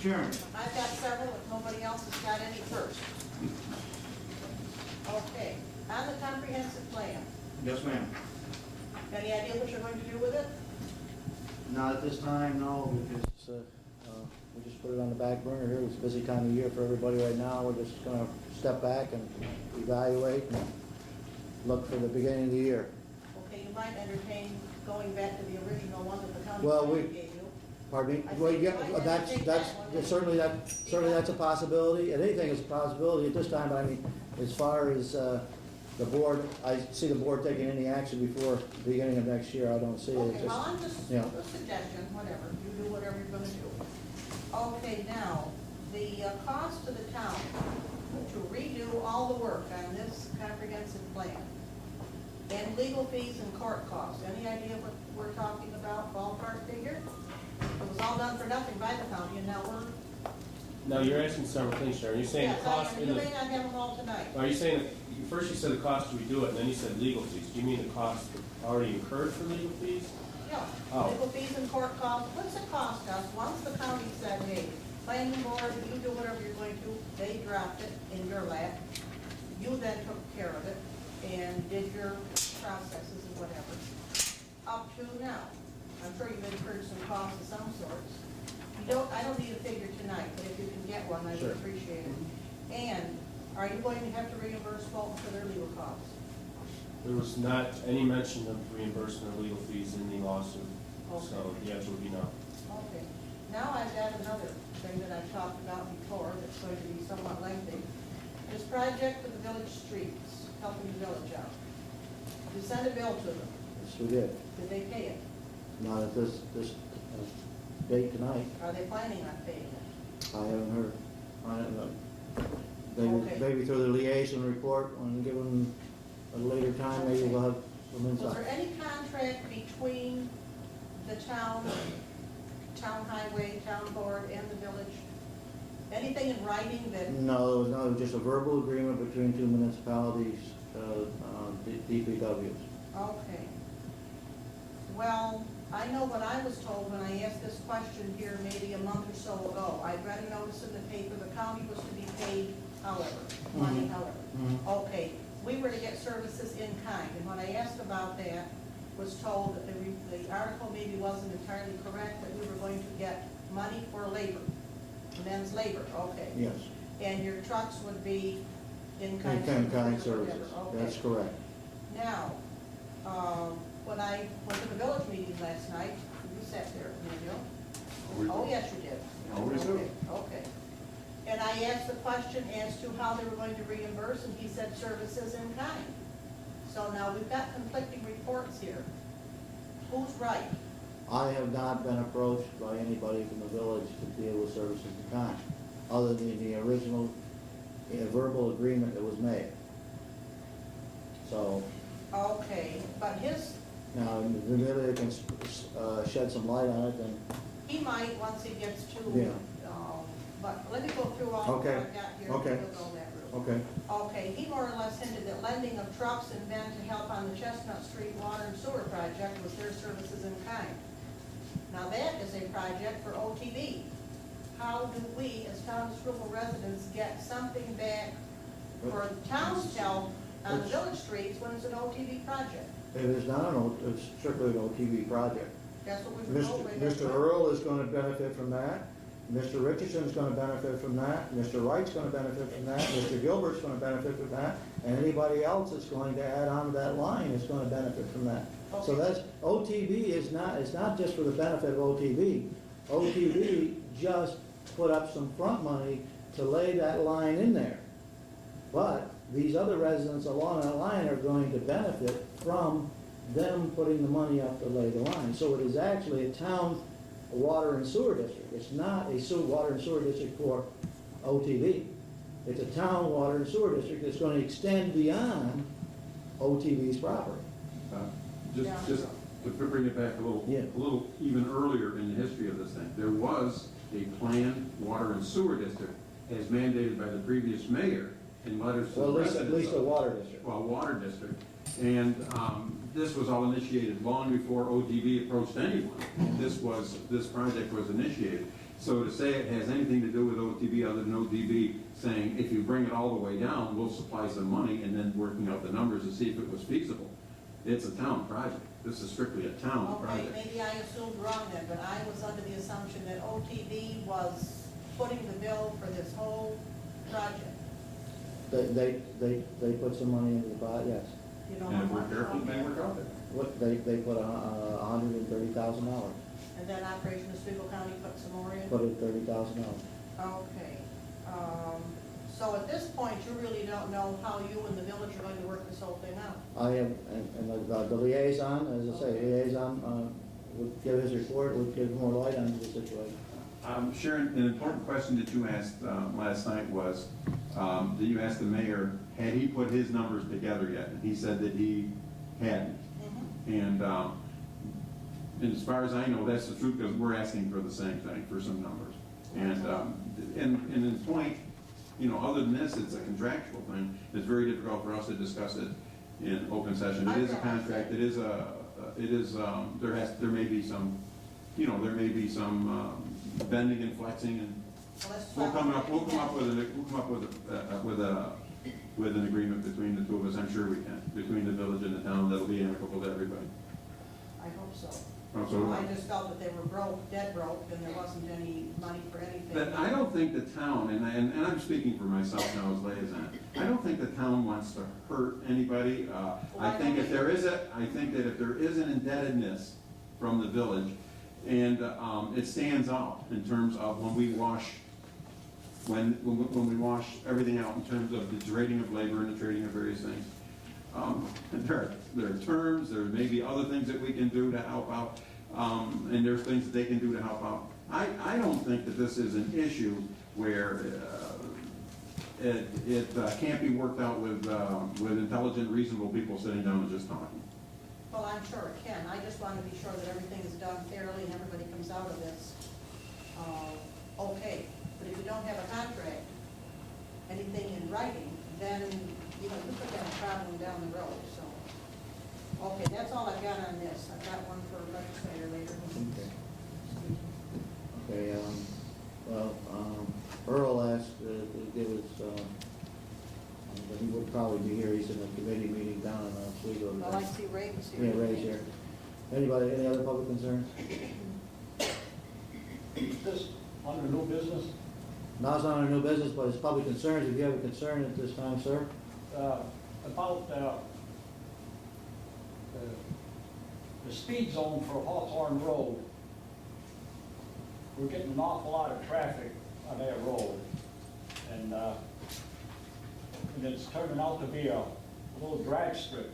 Sharon. I've got several, if nobody else has got any first. Okay, on the comprehensive plan, Yes, ma'am. any idea what you're going to do with it? Not at this time, no, because we just put it on the back burner here. It's a busy time of year for everybody right now. We're just gonna step back and evaluate and look for the beginning of the year. Okay, you might entertain going back to the original one that the county Well, planning gave you. Pardon me? I Well, think yeah, you might that's take that one. certainly that's a possibility. And anything is a possibility at this time. But I mean, as far as the board, I see the board taking any action before the beginning of next year. I don't see it. Okay, well, I'm just, yeah. a suggestion, whatever, you do whatever you're gonna do. Okay, now, the cost to the town to redo all the work on this comprehensive plan, and legal fees and court costs, any idea what we're talking about, ballpark figure? It was all done for nothing by the county, and now we're... Now, you're asking several things, Sharon. You're saying the Yes, cost I am. in You may the... not have them all tonight. Are you saying, that first you said the cost to redo it, and then you said legal fees. Do you mean the cost already incurred for legal fees? Yeah, Oh. legal fees and court costs, what's it cost us? Once the county said, hey, planning board, you do whatever you're going to, they dropped it in your lap. You then took care of it and did your processes and whatever, up to now. I'm sure you've incurred some costs of some sorts. I don't need a figure tonight, but if you can get one, I would Sure. appreciate it. And are you going to have to reimburse Fulton for their legal costs? There was not any mention of reimbursement of legal fees in the lawsuit, so the answer would be no. Okay. Now I've got another thing that I've talked about before that's going to be somewhat lengthy. This project for the village streets, helping the village out. You sent a bill to them. Yes, we did. Did they pay it? Not at this date tonight. Are they planning on paying it? I haven't heard. I don't know. Okay. Maybe through the liaison report, when given a later time, maybe we'll have some Was there insight. any contract between the town highway, town board, and the village? Anything in writing that, No, it was just a verbal agreement between two municipalities, DPWs. okay. Well, I know what I was told when I asked this question here maybe a month or so ago. I read a notice in the paper, the county was to be paid however, money Mhm. however. Mhm. Okay, we were to get services in kind, and when I asked about that, was told that the article maybe wasn't entirely correct, that we were going to get money for labor, men's labor, okay. Yes, And your trucks would be in kind in-kind services or whatever, services, okay. that's correct. Now, when I went to the village meeting last night, you sat there, Emilio. Oh, yes, you did. Always do. Okay, okay. And I asked the question as to how they were going to reimburse, and he said services in kind. So now we've got conflicting reports here. Who's right? I have not been approached by anybody from the village to deal with services in kind, other than the original verbal agreement that was made. So, Okay, but now, maybe they can shed some light on it, then, he might, once he gets to, Yeah. but let me go through all what Okay, I've got here. okay. We'll go that route. okay. Okay, he more or less hinted that lending of trucks and men to help on the Chestnut Street Water and Sewer Project was their services in kind. Now, that is a project for OTB. How do we, as town of Schroeppel residents, get something back for the town's help on the village streets when it's an OTB project? It is not it's strictly an OTV project. That's what we were told. way back Mr. when. Earl is gonna benefit from that, Mr. Richardson's gonna benefit from that, Mr. Wright's gonna benefit from that, Mr. Gilbert's gonna benefit from that, and anybody else that's going to add on to that line is gonna benefit from that. So Okay. that's, OTV is not, it's not just for the benefit of OTV. OTV just put up some front money to lay that line in there. But these other residents along that line are going to benefit from them putting the money up to lay the line. So it is actually a town water and sewer district. It's not a water and sewer district for OTV. It's a town water and sewer district that's going to extend beyond OTV's property. Yeah. Just to bring it back Yeah. a little even earlier in the history of this thing, there was a planned water and sewer district as mandated by the previous mayor in letters to the Well, residents. at least a water district. Well, water district. And this was all initiated long before OTV approached anyone. This project was initiated. So to say it has anything to do with OTV other than OTV saying, if you bring it all the way down, we'll supply some money, and then working out the numbers to see if it was feasible. It's a town project. This is strictly a town Okay, project. maybe I assumed wrong then, but I was under the assumption that OTB was footing the bill for this whole project. They put some money into the pot, yes. You know And how if we're much? careful, it may Okay. work out there. What, they put $130,000, And then Operation Oswego County put some more in? put in $30,000. Okay. So at this point, you really don't know how you and the village are going to work this whole thing out? I am, and the liaison, as I say, liaison, would give his report, would give more light onto the situation. Sharon, an important question that you asked last night was, that you asked the mayor, had he put his numbers together yet? And he said that he hadn't. Mhm. And as far as I know, that's the truth, because we're asking for the same thing, for some numbers. And in point, you know, other than this, it's a contractual thing. It's very difficult for us to discuss it in open session. It is a contract, there may be some, you know, there may be some bending and flexing, and Well, let's we'll talk come about up with an agreement between the two of us. I'm sure we can, between the village and the town, that'll be amicable to everybody. I hope so. So, I just felt that they were broke, dead broke, and there wasn't any money for anything. but I don't think the town, and I'm speaking for myself now as liaison, I don't think the town wants to hurt anybody. I think if there is I think that if there is an indebtedness from the village, and it stands out in terms of when we wash everything out in terms of the trading of labor and the trading of various things. There are terms, there may be other things that we can do to help out, and there's things that they can do to help out. I don't think that this is an issue where it can't be worked out with intelligent, reasonable people sitting down and just talking. Well, I'm sure it can. I just want to be sure that everything is done fairly and everybody comes out of this okay. But if you don't have a contract, anything in writing, then, you know, you put that traveling down the road, so. Okay, that's all I've got on this. I've got one for legislator later. Okay, well, Earl asked to give his but he would probably be here, he's in a committee meeting down in Oswego. Well, I see Ray was here. Yeah, Ray's here. Anybody, any other public concerns? Is this under new business? Now it's not a new business, but it's public concerns. If you have a concern at this time, sir? About the speed zone for Hawthorne Road. We're getting an awful lot of traffic on that road. And it's turning out to be a little drag strip.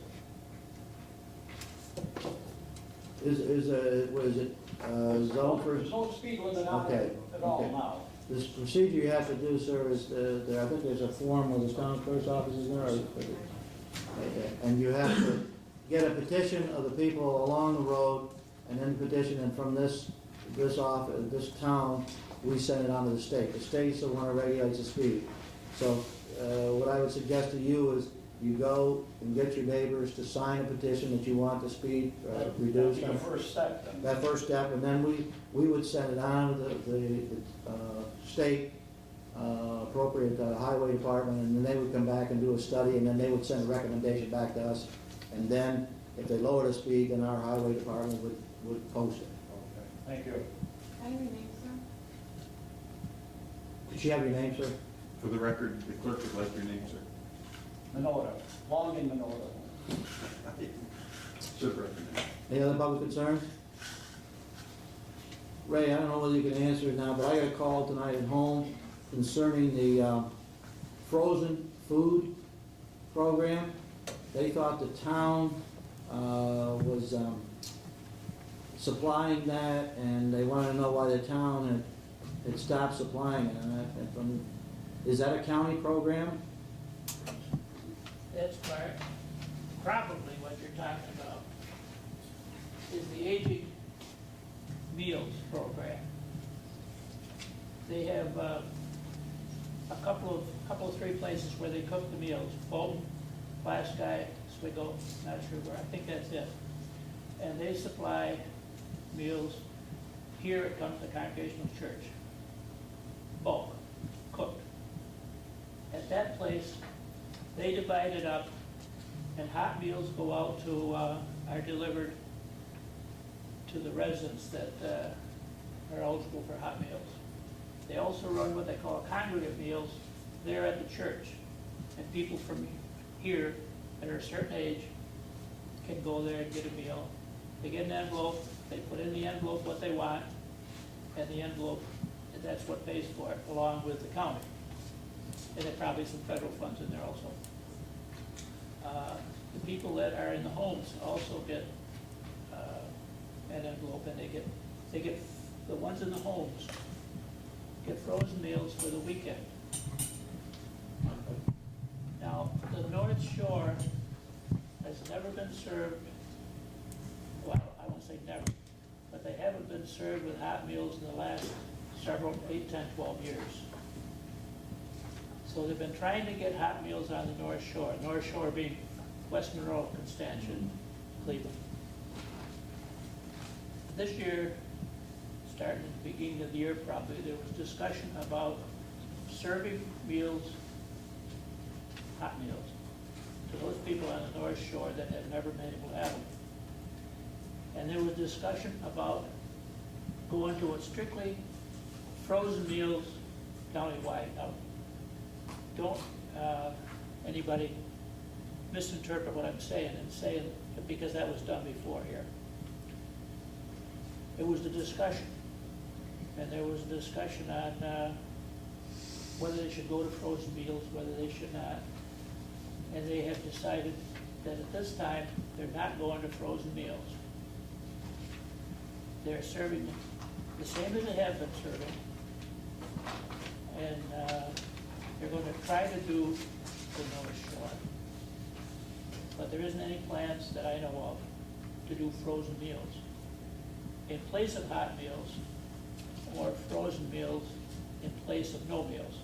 What is it, zone for? There's no speed limit on Okay, it at all okay. now. This procedure you have to do, sir, is, I think there's a form where the town clerk's office is there, and you have to get a petition of the people along the road, and then petition, and from this town, we send it on to the state. The state's the one that regulates the speed. So, what I would suggest to you is, you go and get your neighbors to sign a petition that you want the speed reduced. That'd be the first step then. That first step, and then we would send it on to the state appropriate highway department, and then they would come back and do a study, and then they would send a recommendation back to us. And then, if they lower the speed, then our highway department would post it. Okay, thank you. Can you name, sir? Did she have your name, sir? For the record, the clerk would like your name, sir. Minota, long in Minota. Should recommend. Any other public concerns? Ray, I don't know whether you can answer it now, but I got a call tonight at home concerning the frozen food program. They thought the town was supplying that, and they wanted to know why the town had stopped supplying it. Is that a county program? That's probably what you're talking about, is the aging meals program. They have a couple of three places where they cook the meals, Bolton, Glasgow, Oswego, not sure where, I think that's it. And they supply meals here at the Congregational Church, bulk, cooked. At that place, they divide it up, and hot meals go out to, are delivered to the residents that are eligible for hot meals. They also run what they call congregate meals there at the church. And people from here that are a certain age can go there and get a meal. They get an envelope, they put in the envelope what they want, and the envelope, and that's what pays for it, along with the county. And there probably some federal funds in there also. The people that are in the homes also get an envelope, and they get the ones in the homes get frozen meals for the weekend. Now, the North Shore has never been served, well, I won't say never, but they haven't been served with hot meals in the last several, 8, 10, 12 years. So they've been trying to get hot meals on the North Shore being West Monroe, Constantia, Cleveland. This year, starting at the beginning of the year probably, there was discussion about serving meals, hot meals, to those people on the North Shore that have never been able to have them. And there was discussion about going to a strictly frozen meals countywide. Now, don't anybody misinterpret what I'm saying and say it, because that was done before here. It was the discussion, and there was a discussion on whether they should go to frozen meals, whether they should not. And they have decided that at this time, they're not going to frozen meals. They're serving the same as they have been serving. And they're going to try to do the North Shore. But there isn't any plans that I know of to do frozen meals in place of hot meals, or frozen meals in place of no meals.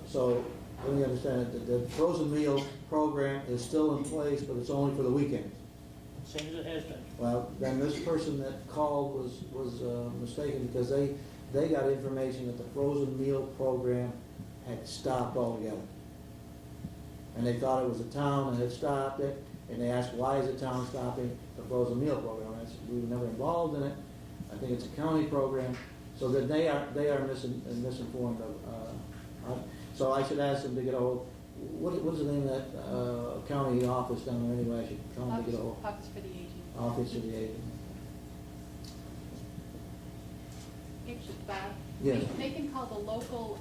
So, let me understand, the frozen meal program is still in place, but it's only for the weekend. Same as it has been. Well, then this person that called was mistaken, because they got information that the frozen meal program had stopped altogether. and they thought it was the town and had stopped it, and they asked, why is the town stopping the frozen meal program? And I said, we were never involved in it, I think it's a county program, so that they are misinformed of, so I should ask them to get a hold, what's the name of that, county office down there anyway, I should tell them to get a hold. Office for the Aging. Office of the agent. Actually, Bob? Yes. They can call the local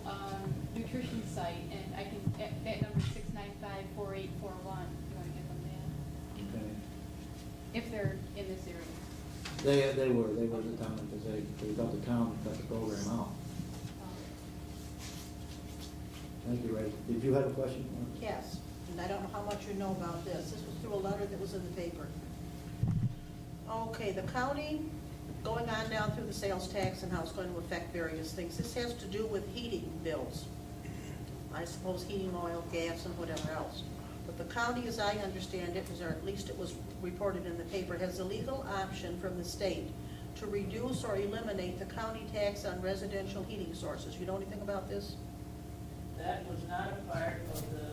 nutrition site, and I can, that number is 695-4841. You want to give them that? Okay. If they're in this area. They were the town, because they got the town to cut the program out. Thank you, Ray. Did you have a question? Yes, and I don't know how much you know about this. This was through a letter that was in the paper. Okay, the county, going on down through the sales tax and how it's going to affect various things. This has to do with heating bills. I suppose heating oil, gas, and whatever else. But the county, as I understand it, or at least it was reported in the paper, has a legal option from the state to reduce or eliminate the county tax on residential heating sources. You know anything about this? That was not a part of the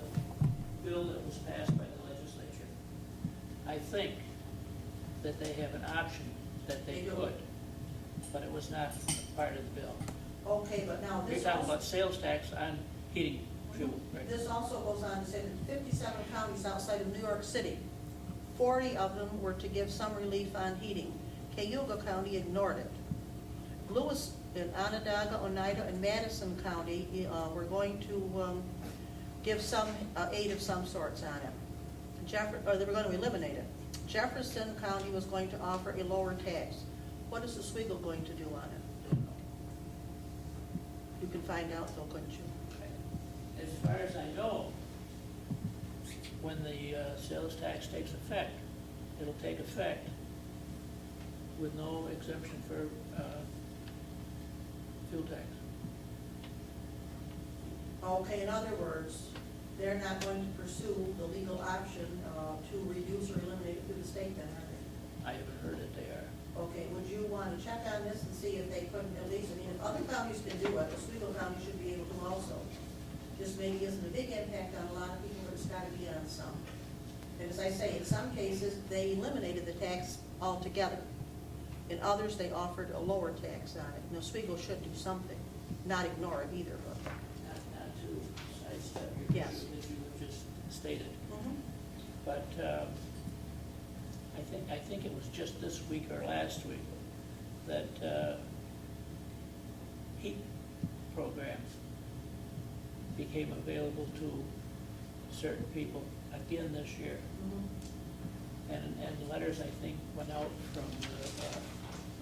bill that was passed by the legislature. I think that they have an option that they They do. could, but it was not part of the bill. Okay, but now You're this talking also, about sales tax on heating fuel, right? this also goes on to say that 57 counties outside of New York City, 40 of them were to give some relief on heating. Cayuga County ignored it. Lewis, in Onondaga, Oneida, and Madison County were going to give some aid of some sorts on it. Or they were going to eliminate it. Jefferson County was going to offer a lower tax. What is Oswego going to do on it? You can find out though, couldn't you? As far as I know, when the sales tax takes effect, it'll take effect with no exemption for fuel tax. Okay, in other words, they're not going to pursue the legal option to reduce or eliminate it through the state then, are they? I haven't heard that they are. Okay, would you want to check on this and see if they couldn't at least, I mean, if other counties can do it, Oswego County should be able to also. Just maybe isn't a big impact on a lot of people, but it's got to be on some. And as I say, in some cases, they eliminated the tax altogether. In others, they offered a lower tax on it. Now, Oswego should do something, not ignore it either, but. Not to sidestep your Yes. issue that you have just stated. Mhm. But I think it was just this week or last week that heat programs became available to certain people again this year. Mhm. And letters, I think, went out from the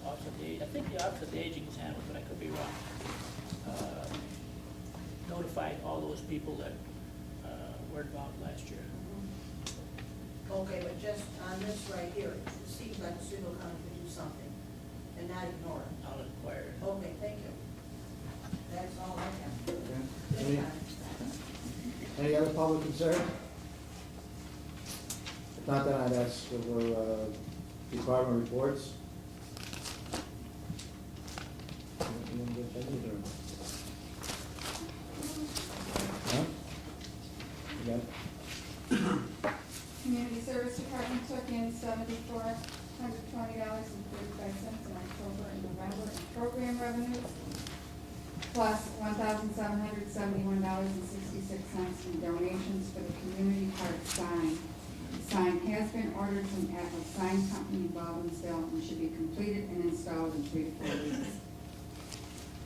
Office of the, I think the Office of the Aging is handled, but I could be wrong. Notified all those people that were involved last year. Okay, but just on this right here, it seems like Oswego County could do something and not ignore it. I'll inquire. Okay, thank you. That's all I have. Okay. This time. Any other public concern? If not, then I'd ask for department reports. You wanna get that either? Huh? You got it? Community Service Department took in $7,420.35 in October and November in program revenues, plus $1,771.66 in donations for the community park sign. The sign has been ordered from Apple Sign Company in Baldwinsville and should be completed and installed in 3 to 4 weeks.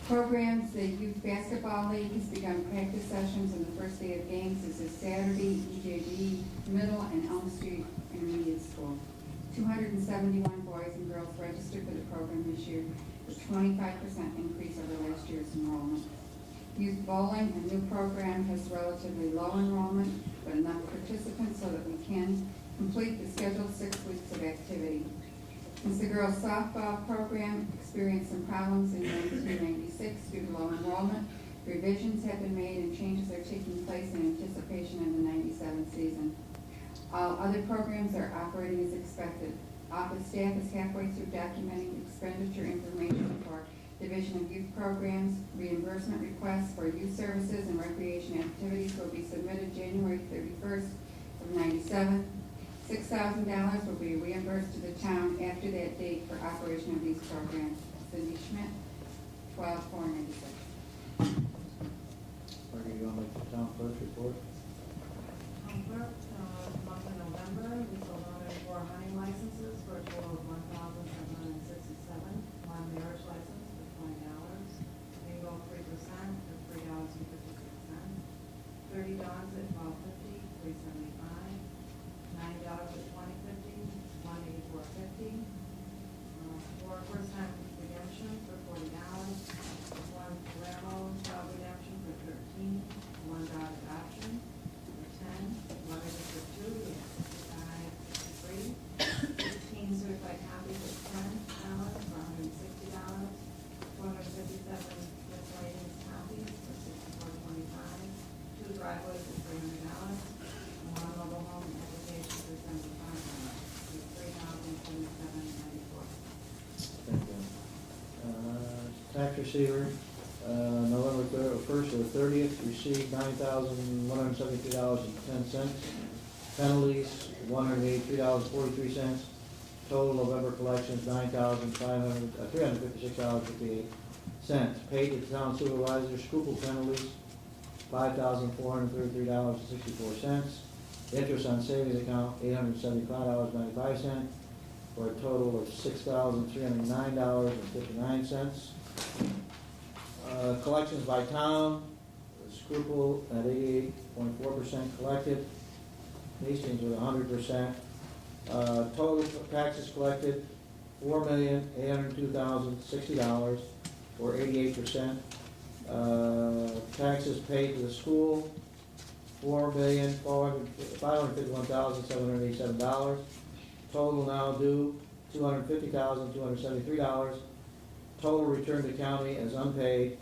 Programs, the Youth Basketball League has begun practice sessions, and the first day of games is this Saturday, EJB Middle and Elm Street Intermediate School. 271 boys and girls registered for the program this year, a 25% increase over last year's enrollment. Youth Bowling, a new program, has relatively low enrollment, but enough participants so that we can complete the scheduled 6 weeks of activity. Since the girls softball program experienced some problems in 1996 due to low enrollment, revisions have been made and changes are taking place in anticipation of the 97 season. All other programs are operating as expected. Office staff is halfway through documenting expenditure information for Division of Youth Programs, reimbursement requests for youth services and recreation activities will be submitted January 31st of 97. $6,000 will be reimbursed to the town after that date for operation of these programs. Cindy Schmidt, 12/4/96. Are you gonna make the town clerk's report? Clerk, month of November, we sold 104 hunting licenses for a total of 1,767. One marriage license for $20. Bingo 3% for $3.56. 30 dogs at $12.50, $3.75. 9 dogs at $20.50, $184.50. 4 first-time redemption for $40. 1 Palermo dog redemption for $13. 1 dog adoption for $10. 1 register for 2, we have 65, 63. 15 certified copies at $10 for $160. 257 miscellaneous copies for $64.25. 2 driveways at $300. And 1 mobile home application for $75. $3,027.94. Thank you. Tax receiver, November 1st to the 30th, received $9,173.10. Penalties, $183.43. Total November collections, $356.58. Paid to the town supervisor, Schroeppel penalties, $5,433.64. Interest on savings account, $875.95, for a total of $6,309.59. Collections by town, Schroeppel at 88.4% collected, Hastings with 100%. Total taxes collected, $4,802,060, or 88%. Taxes paid to the school, $4,551,787. Total now due, $250,273. Total return to county as unpaid,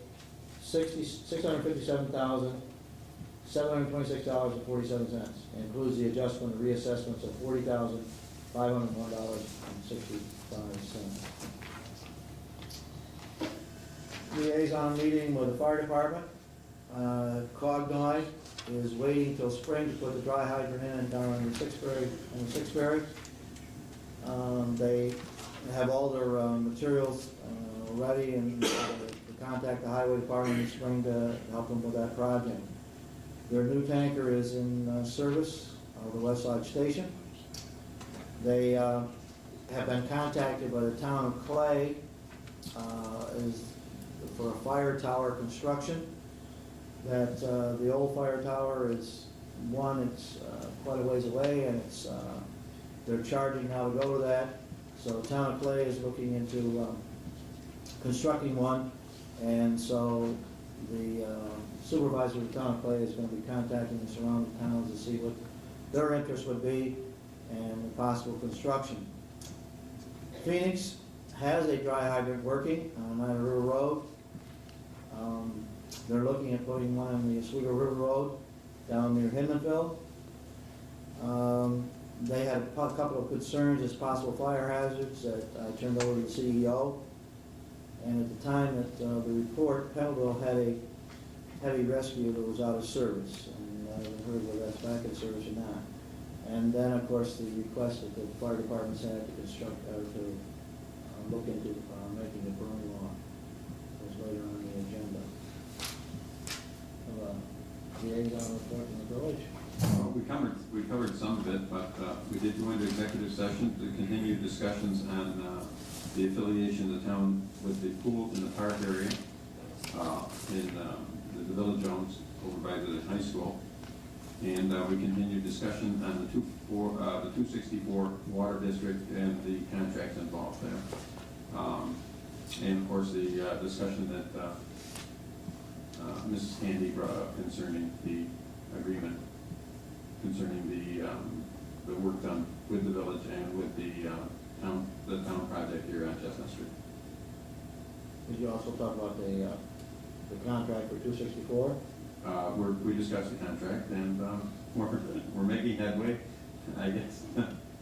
$657,726.47. Includes the adjustment of reassessments of $40,501.65. Liaison meeting with the fire department. Cognoy is waiting till spring to put the dry hydrant in down in the Sixbury. They have all their materials ready and to contact the highway department in spring to help them with that project. Their new tanker is in service of the West Lodge Station. They have been contacted by the town of Clay for a fire tower construction. That the old fire tower is, it's quite a ways away, and they're charging now to go to that. So the town of Clay is looking into constructing one, and so the supervisor of the town of Clay is going to be contacting the surrounding towns to see what their interest would be and the possible construction. Phoenix has a dry hydrant working on Niagara River Road. They're looking at putting one on the Oswego River Road down near Hinmanville. They had a couple of concerns as possible fire hazards that I turned over to the CEO. And at the time that the report, Pennville had a heavy rescue that was out of service. And I haven't heard whether that's back in service or not. And then, of course, the request that the fire departments had to construct, or to look into making a burn law was later on the agenda. Liaison report from the village. Well, we covered some of it, but we did go into executive session to continue discussions on the affiliation of the town with the pool in the park area in the Village Jones over by the high school. And we continued discussion on the 264 water district and the contracts involved there. And of course, the discussion that Mrs. Candy brought up concerning the agreement, concerning the work done with the village and with the town project here on Chestnut Street. Did you also talk about the contract for 264? We discussed the contract, and we're making headway, I guess.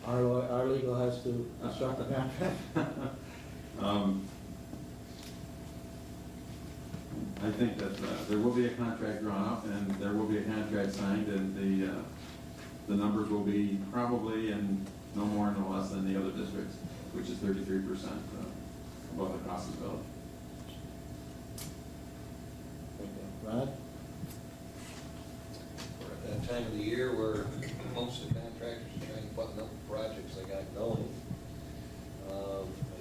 Our legal has to construct the contract? I think that there will be a contract drawn up, and there will be a contract signed, and the numbers will be probably in no more and no less than the other districts, which is 33% above the cost of the village. Rod? We're at that time of the year where most of the contractors are trying to button up the projects they got going.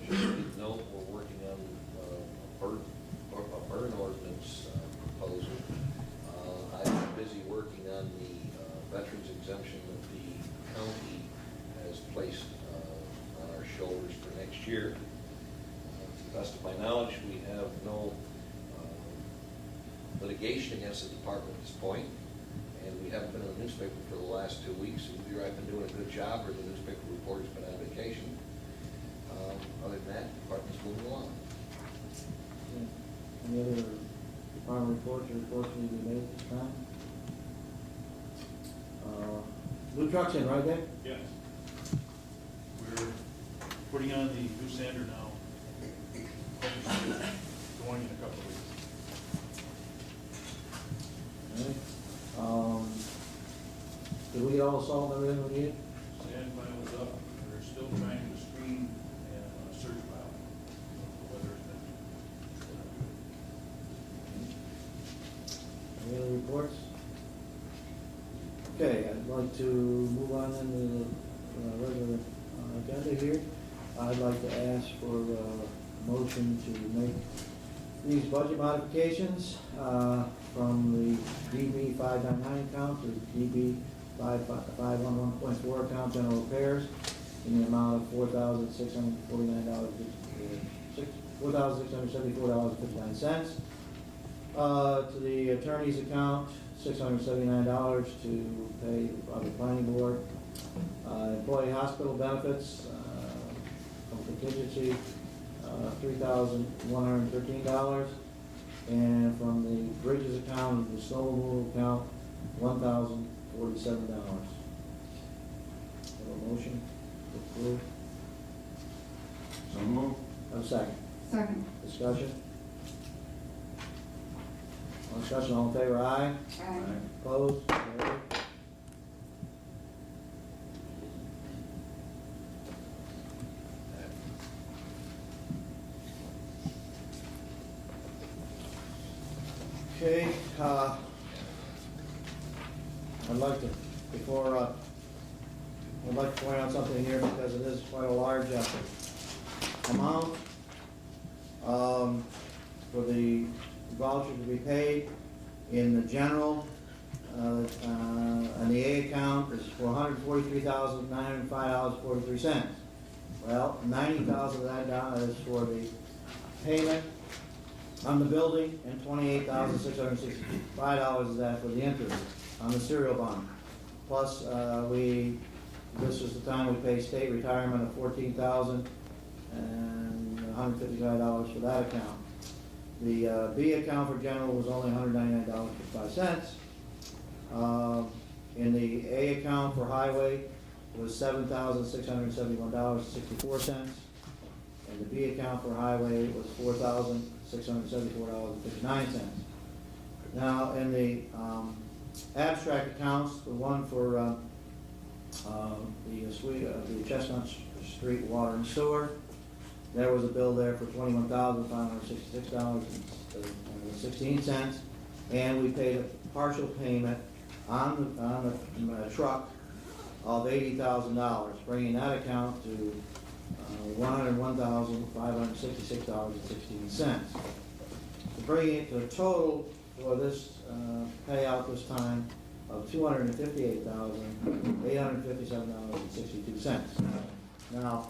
As you note, we're working on a burn ordinance proposal. I've been busy working on the veterans exemption that the county has placed on our shoulders for next year. To the best of my knowledge, we have no litigation against the department at this point, and we haven't been in the newspaper for the last 2 weeks. Either I've been doing a good job or the newspaper reporter's been on vacation. Other than that, the department's moving along. Any other department reports or reports need to be made at this time? Blue truck's in, right, Dave? Yes. We're putting on the new sander now. Going in a couple of weeks. All right. Did we get all the salt and everything we need? Sand pile is up. We're still trying to screen and search pile. The weather has been Any other reports? Okay, I'd like to move on into the regular agenda here. I'd like to ask for a motion to make these budget modifications from the DB 599 account to DB 511.4 account, general repairs, in the amount of $4,649, $4,674.59. To the attorney's account, $679 to pay the planning board. Employee hospital benefits from contingency, $3,113. And from the bridges account, the snow removal account, $1,047. Have a motion to approve? So move. Have a second. Second. Discussion? On discussion, all in favor, aye? Aye. Opposed? Carried. Okay, I'd like to, I'd like to point out something here because it is quite a large amount. For the voucher to be paid in the general, and the A account is for $143,905.43. Well, $90,000 of that down is for the payment on the building, and $28,665 is that for the interest on the serial bond. Plus, this is the time we pay state retirement of $14,000 and $155 for that account. The B account for general was only $199.05. In the A account for highway was $7,671.64. And the B account for highway was $4,674.59. Now, in the abstract accounts, the one for the Chestnut Street Water and Sewer, there was a bill there for $21,566.16, and we paid a partial payment on the truck of $80,000, bringing that account to $101,566.16. Bringing it to a total for this payout this time of $258,857.62. Now,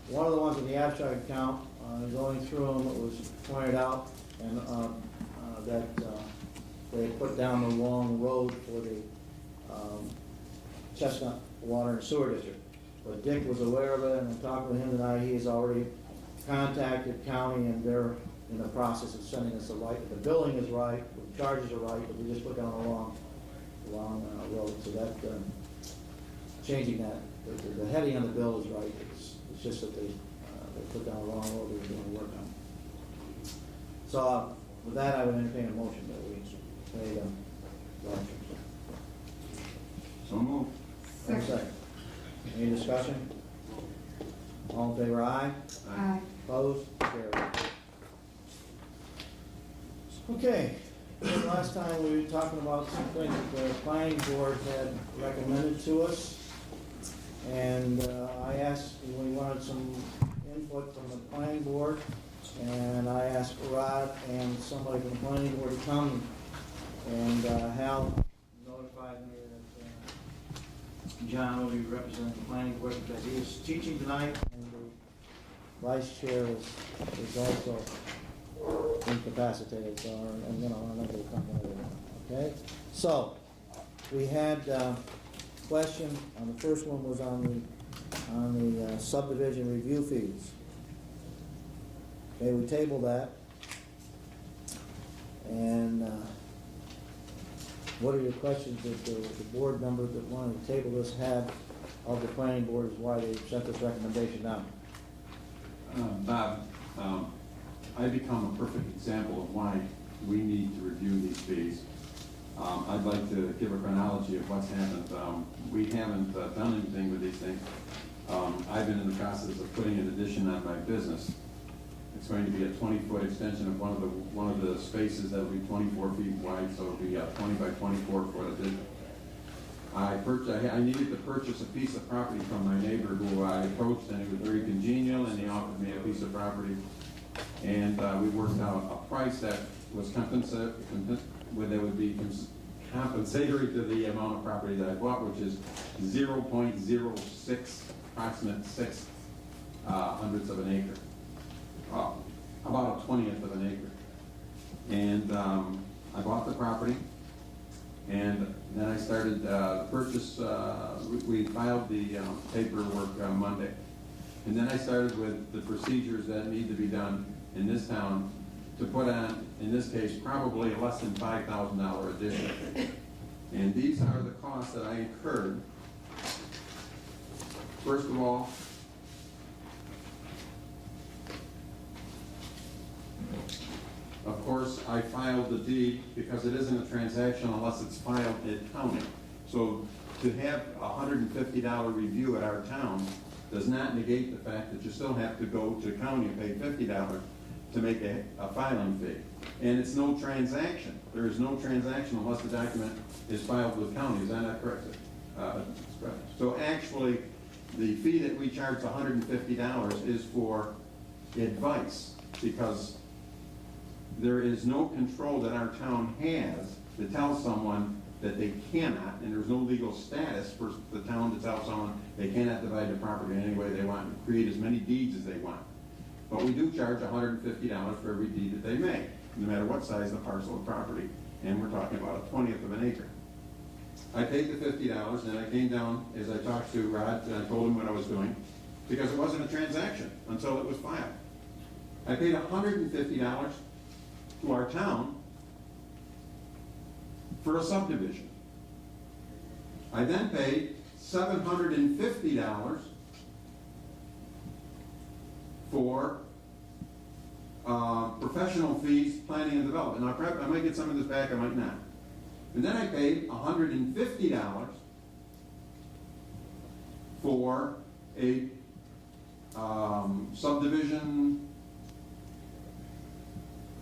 one of the ones in the abstract account, going through them, it was pointed out and that they put down the wrong road for the Chestnut Water and Sewer District. But Dick was aware of it, and I talked with him tonight. He has already contacted county, and they're in the process of sending us the billing is right, the charges are right, but we just put down a wrong road. So that, changing that, the heading on the bill is right. It's just that they put down a wrong road they were doing work on. So With that, I would entertain a motion that we pay the vouchers. So moved. One second. Any discussion? All in favor, aye? Aye. Opposed? Carried. Okay, last time we were talking about some things that the planning board had recommended to us. And I asked, we wanted some input from the planning board. And I asked Rod and somebody from the planning board to come. And Hal notified me that John will be representing the planning board because he is teaching tonight. And the vice chair is also incapacitated, so, and another will come later on, okay? So, we had question, on the first one was on the subdivision review fees. Okay, we tabled that. And what are your questions that the board members that wanted to table this had of the planning board is why they sent this recommendation down? Bob, I become a perfect example of why we need to review these fees. I'd like to give a chronology of what's happened. We haven't done anything with these things. I've been in the process of putting an addition on my business. It's going to be a 20-foot extension of one of the spaces that'll be 24 feet wide, so it'll be a 20 by 24 foot addition. I needed to purchase a piece of property from my neighbor who I approached, and he was very congenial, and he offered me a piece of property. And we worked out a price that was compensatory to the amount of property that I bought, which is 0.06, approximate 6 hundredths of an acre. About a 20th of an acre. And I bought the property, and then I started the purchase. We filed the paperwork on Monday. And then I started with the procedures that need to be done in this town to put on, in this case, probably a less than $5,000 addition. And these are the costs that I incurred. First of all, of course, I filed the deed because it isn't a transaction unless it's filed at county. So to have a $150 review at our town does not negate the fact that you still have to go to county and pay $50 to make a filing fee. And it's no transaction. There is no transaction unless the document is filed with county. Is that not correct? That's correct. So actually, the fee that we charge, $150, is for advice, because there is no control that our town has to tell someone that they cannot, and there's no legal status for the town to tell someone they cannot divide the property in any way they want and create as many deeds as they want. But we do charge $150 for every deed that they make, no matter what size the parcel of property, and we're talking about a 20th of an acre. I paid the $50, and I came down, as I talked to Rod, and I told him what I was doing, because it wasn't a transaction until it was filed. I paid $150 to our town for a subdivision. I then paid $750 for professional fees, planning and development. Now, I might get some of this back, I might not. And then I paid $150 for a subdivision.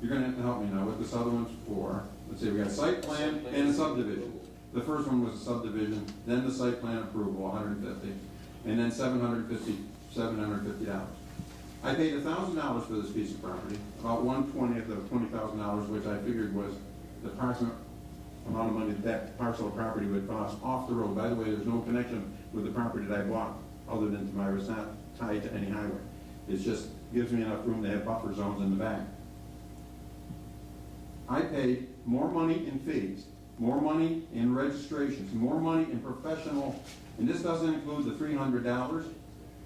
You're going to have to help me now what this other one's for. Let's see, we got a site plan and a subdivision. The first one was a subdivision, then the site plan approval, $150, and then $750. I paid $1,000 for this piece of property, about 1/20th of $20,000, which I figured was the approximate amount of money that parcel of property would cost off the road. By the way, there's no connection with the property that I bought, other than to my, it's not tied to any highway. It just gives me enough room to have buffer zones in the back. I paid more money in fees, more money in registrations, more money in professional, and this doesn't include the $300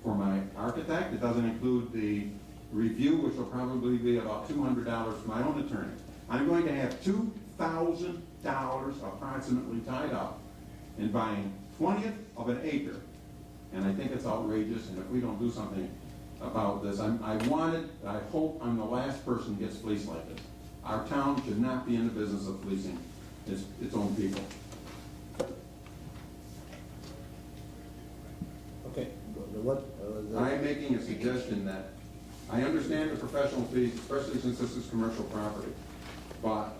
for my architect. It doesn't include the review, which will probably be about $200 for my own attorney. I'm going to have $2,000 approximately tied up in buying 20th of an acre, and I think it's outrageous, and if we don't do something about this, I hope I'm the last person who gets fleeced like this. Our town should not be in the business of policing its own people. Okay, what, I'm making a suggestion that, I understand the professional fees, especially since this is commercial property, but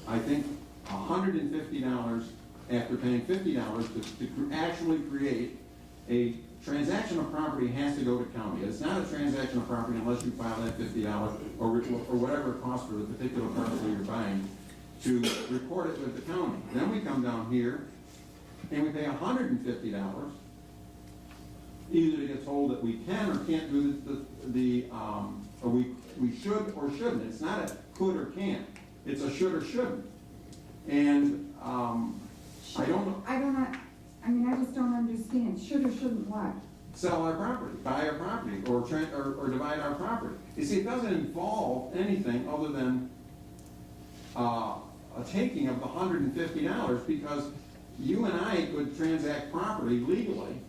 I think $150 after paying $50 to actually create a transaction of property has to go to county. It's not a transaction of property unless you file that $50 or whatever it costs for the particular parcel you're buying to report it with the county. Then we come down here and we pay $150. Either to get told that we can or can't do or we should or shouldn't. It's not a could or can't. It's a should or shouldn't. And I don't know. I mean, I just don't understand. Should or shouldn't what? Sell our property, buy our property, or divide our property. You see, it doesn't involve anything other than a taking of the $150 because you and I could transact property legally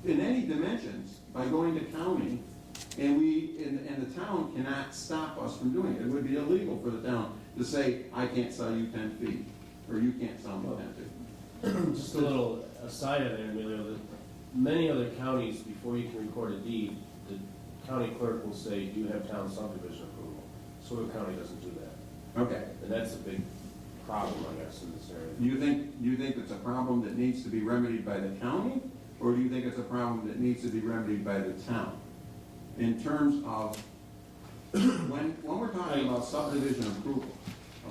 in any dimensions by going to county, and the town cannot stop us from doing it. It would be illegal for the town to say, I can't sell you 10 feet, or you can't sell me 10 feet. Just a little aside of there, Emilio, that many other counties, before you can record a deed, the county clerk will say, do you have town subdivision approval? Sawyer County doesn't do that. Okay. And that's a big problem, I guess, in this area. Do you think it's a problem that needs to be remedied by the county, or do you think it's a problem that needs to be remedied by the town? In terms of, when we're talking about subdivision approval,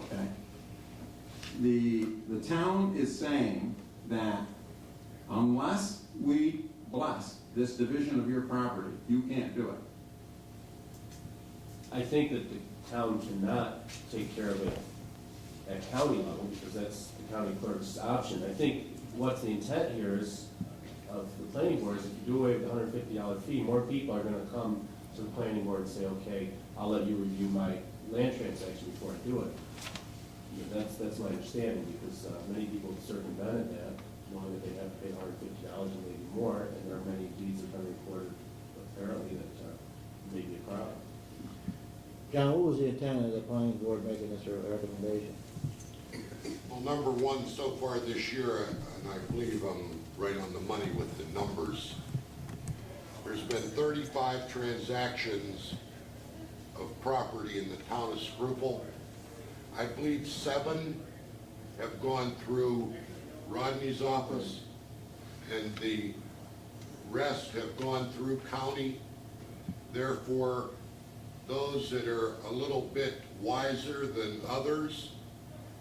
okay, the town is saying that unless we bless this division of your property, you can't do it. I think that the town cannot take care of it at county level, because that's the county clerk's option. I think what the intent here is, of the planning board, is if you do away with the $150 fee, more people are gonna come to the planning board and say, okay, I'll let you review my land transaction before I do it. You know, that's my understanding, because many people circumvented that, knowing that they have to pay $150 and maybe more, and there are many deeds that have been recorded apparently that may be a problem. John, what was the intent of the planning board making this recommendation? Well, number one, so far this year, and I believe I'm right on the money with the numbers, there's been 35 transactions of property in the town of Schroeppel. I believe 7 have gone through Rodney's office, and the rest have gone through county. Therefore, those that are a little bit wiser than others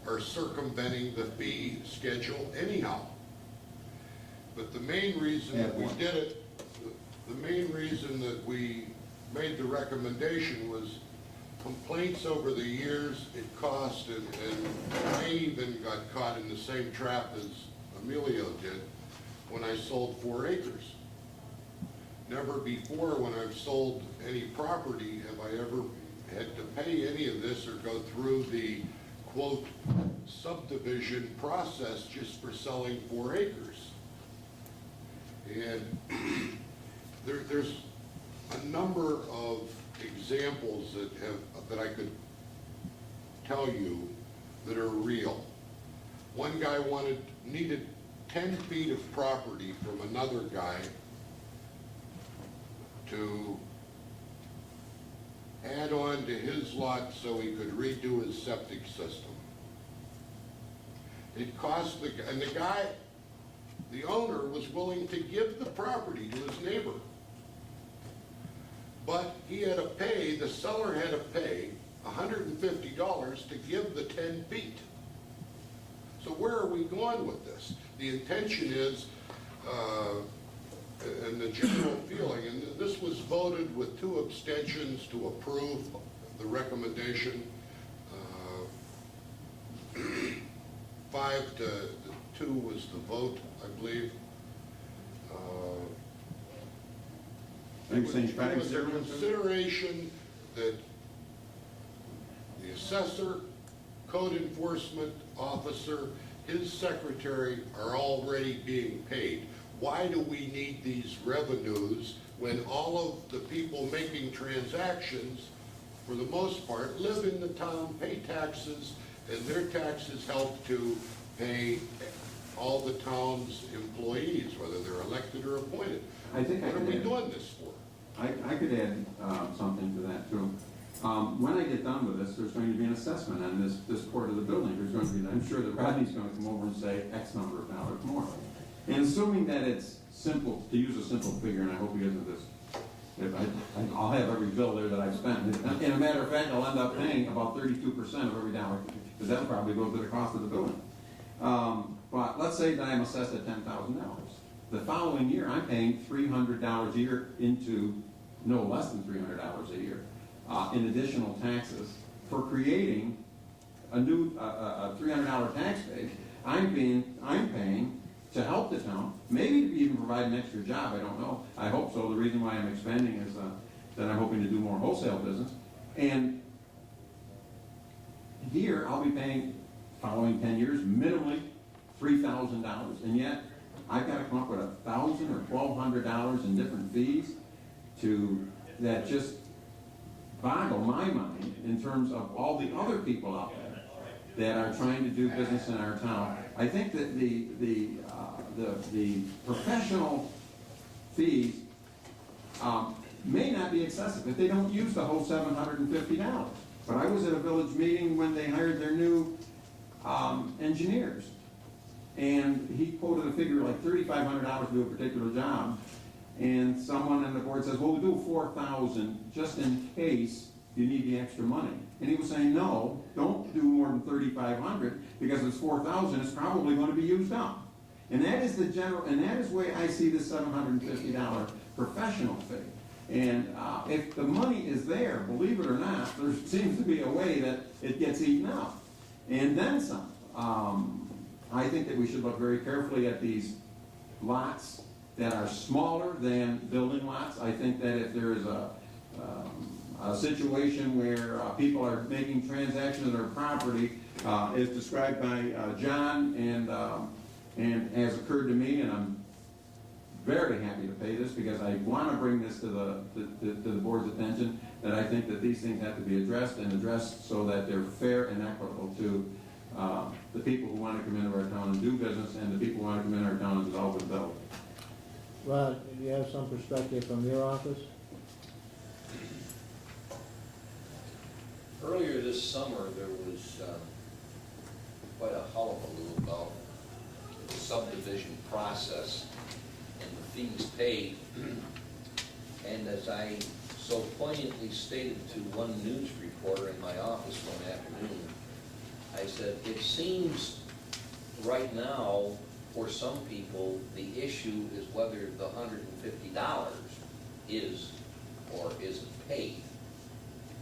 are circumventing the fee schedule anyhow. But the main reason that we did it, the main reason that we made the recommendation was complaints over the years, it cost, and I even got caught in the same trap as Emilio did when I sold 4 acres. Never before when I've sold any property have I ever had to pay any of this or go through the quote subdivision process just for selling 4 acres. And there's a number of examples that I could tell you that are real. One guy needed 10 feet of property from another guy to add on to his lot so he could redo his septic system. It cost and the guy, the owner, was willing to give the property to his neighbor. But he had to pay, the seller had to pay $150 to give the 10 feet. So where are we going with this? The intention is, and the general feeling, and this was voted with 2 abstentions to approve the recommendation, 5 to 2 was the vote, I believe. It was a consideration that the assessor, code enforcement officer, his secretary are already being paid. Why do we need these revenues when all of the people making transactions for the most part, live in the town, pay taxes, and their taxes help to pay all the town's employees, whether they're elected or appointed. I think I What are could we add- doing this for? I could add something to that too. When I get done with this, there's going to be an assessment on this part of the building. There's going to be, I'm sure that Rodney's going to come over and say X number of dollars more. And assuming that it's simple, to use a simple figure, and I hope he isn't this, I'll have every bill there that I've spent. And a matter of fact, I'll end up paying about 32% of every dollar, because that'll probably go to the cost of the building. But let's say that I'm assessed at $10,000. The following year, I'm paying $300 a year into, no less than $300 a year, in additional taxes for creating a new, a $300 tax base. I'm paying to help the town, maybe to even provide an extra job, I don't know. I hope so. The reason why I'm expanding is that I'm hoping to do more wholesale business. And here, I'll be paying, following 10 years, minimally $3,000. And yet, I've got to come up with $1,000 or $1,200 in different fees that just boggle my mind in terms of all the other people out there that are trying to do business in our town. I think that the professional fees may not be excessive if they don't use the whole $750. But I was at a village meeting when they hired their new engineers, and he quoted a figure like $3,500 to do a particular job, and someone on the board says, well, we'll do $4,000 just in case you need the extra money. And he was saying, no, don't do more than $3,500, because if it's $4,000, it's probably going to be used up. And that is the general, and that is the way I see the $750 professional fee. And if the money is there, believe it or not, there seems to be a way that it gets eaten up. And then some. I think that we should look very carefully at these lots that are smaller than building lots. I think that if there is a situation where people are making transactions on their property, as described by John, and has occurred to me, and I'm very happy to pay this because I want to bring this to the board's attention, that I think that these things have to be addressed so that they're fair and equitable to the people who want to come into our town and do business, and the people who want to come into our town and develop themselves. Rod, do you have some perspective from your office? Earlier this summer, there was quite a hullabaloo about the subdivision process and the fees paid. And as I so poignantly stated to one news reporter in my office one afternoon, I said, it seems right now, for some people, the issue is whether the $150 is or isn't paid.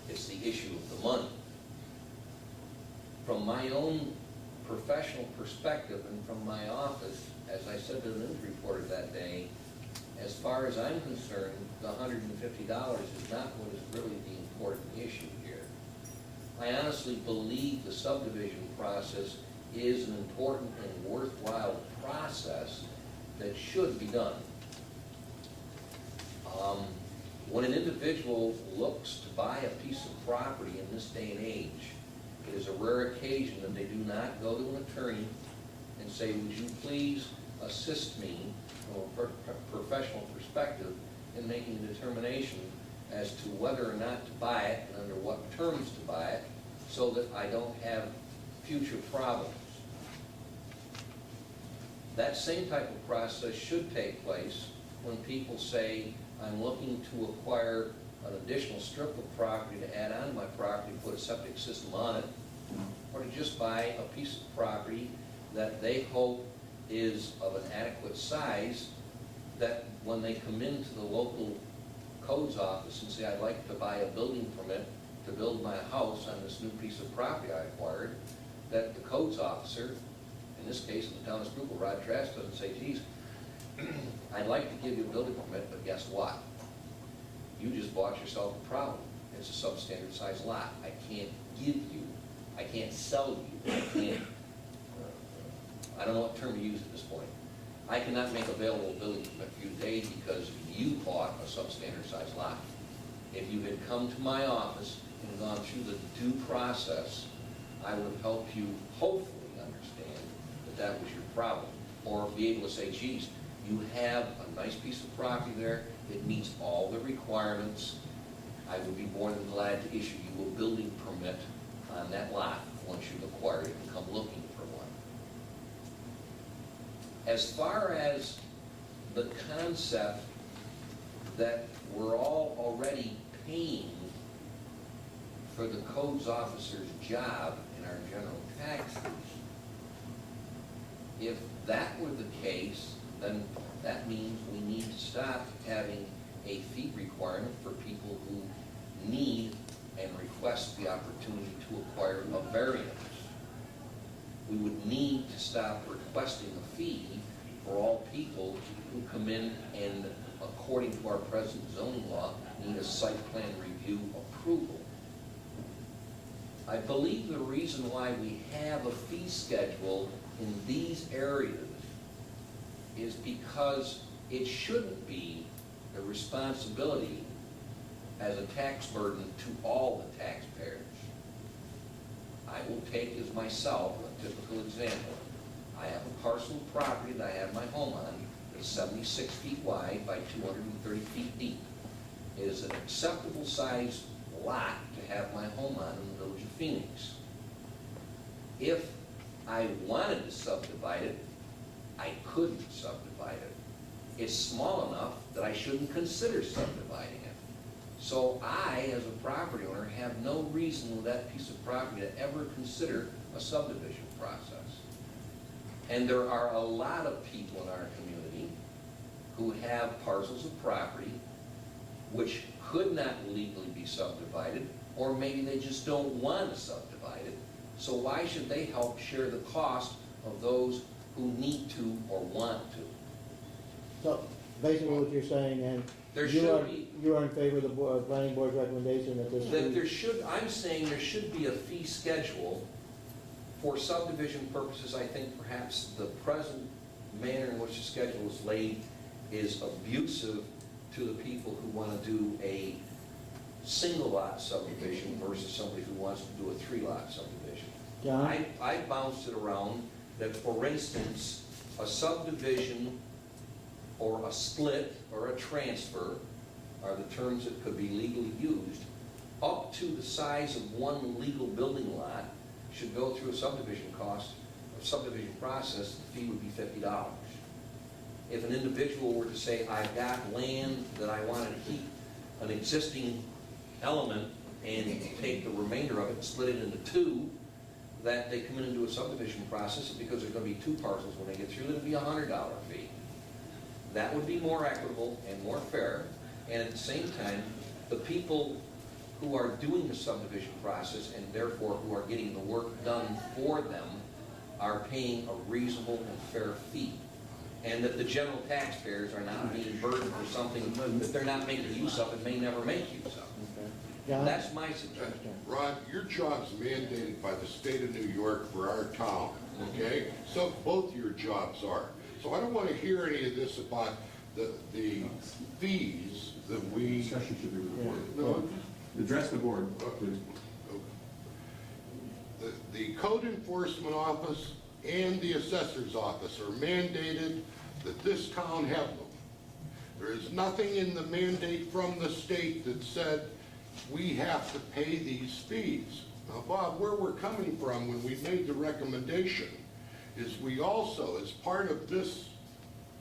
It's the issue of the money. From my own professional perspective and from my office, as I said to the news reporter that day, as far as I'm concerned, the $150 is not what is really the important issue here. I honestly believe the subdivision process is an important and worthwhile process that should be done. When an individual looks to buy a piece of property in this day and age, it is a rare occasion that they do not go to an attorney and say, would you please assist me from a professional perspective in making a determination as to whether or not to buy it and under what terms to buy it, so that I don't have future problems. That same type of process should take place when people say, I'm looking to acquire an additional strip of property to add on to my property, put a septic system on it, or to just buy a piece of property that they hope is of an adequate size, that when they come into the local codes office and say, I'd like to buy a building permit to build my house on this new piece of property I acquired, that the codes officer, in this case in the town of Schroeppel, Rod Trask, doesn't say, geez, I'd like to give you a building permit, but guess what? You just bought yourself a problem. It's a substandard size lot. I can't give you, I can't sell you, I don't know what term to use at this point. I cannot make available a building permit for you today because you bought a substandard size lot. If you had come to my office and gone through the due process, I would have helped you hopefully understand that that was your problem. Or be able to say, geez, you have a nice piece of property there, it meets all the requirements. I would be more than glad to issue you a building permit on that lot once you've acquired it and come looking for one. As far as the concept that we're all already paying for the codes officer's job in our general tax fees, if that were the case, then that means we need to stop having a fee requirement for people who need and request the opportunity to acquire a variance. We would need to stop requesting a fee for all people who come in and, according to our present zoning law, need a site plan review approval. I believe the reason why we have a fee schedule in these areas is because it shouldn't be the responsibility as a tax burden to all the taxpayers. I will take as myself a typical example. I have a parcel of property that I have my home on. It's 76 feet wide by 230 feet deep. It is an acceptable sized lot to have my home on in the village of Phoenix. If I wanted to subdivide it, I couldn't subdivide it. It's small enough that I shouldn't consider subdividing it. So I, as a property owner, have no reason with that piece of property to ever consider a subdivision process. And there are a lot of people in our community who have parcels of property which could not legally be subdivided, or maybe they just don't want to subdivide it. So why should they help share the cost of those who need to or want to? So, basically what you're saying, and There you should are, be. you are in favor of the planning board's recommendation that this That fee- there should, I'm saying there should be a fee schedule for subdivision purposes. I think perhaps the present manner in which the schedule is laid is abusive to the people who want to do a single lot subdivision versus somebody who wants to do a 3-lot subdivision. John? I bounced it around that, for instance, a subdivision or a split or a transfer are the terms that could be legally used, up to the size of one legal building lot should go through a subdivision process. The fee would be $50. If an individual were to say, I've got land that I want to keep an existing element and take the remainder of it and split it into 2, that they come in and do a subdivision process, and because there's going to be 2 parcels when they get through, it'll be a $100 fee. That would be more equitable and more fair, and at the same time, the people who are doing the subdivision process and therefore who are getting the work done for them are paying a reasonable and fair fee. And that the general taxpayers are not being burdened for something that they're not making use of and may never make use of. Okay. John? That's my suggestion. Ron, your job's mandated by the state of New York for our town, okay? So both your jobs are. So I don't want to hear any of this about the fees that we. Discussion should be with the board. No, Address the board, please. the code enforcement office and the assessor's office are mandated that this town have them. There is nothing in the mandate from the state that said we have to pay these fees. Now, Bob, where we're coming from when we made the recommendation is we also, as part of this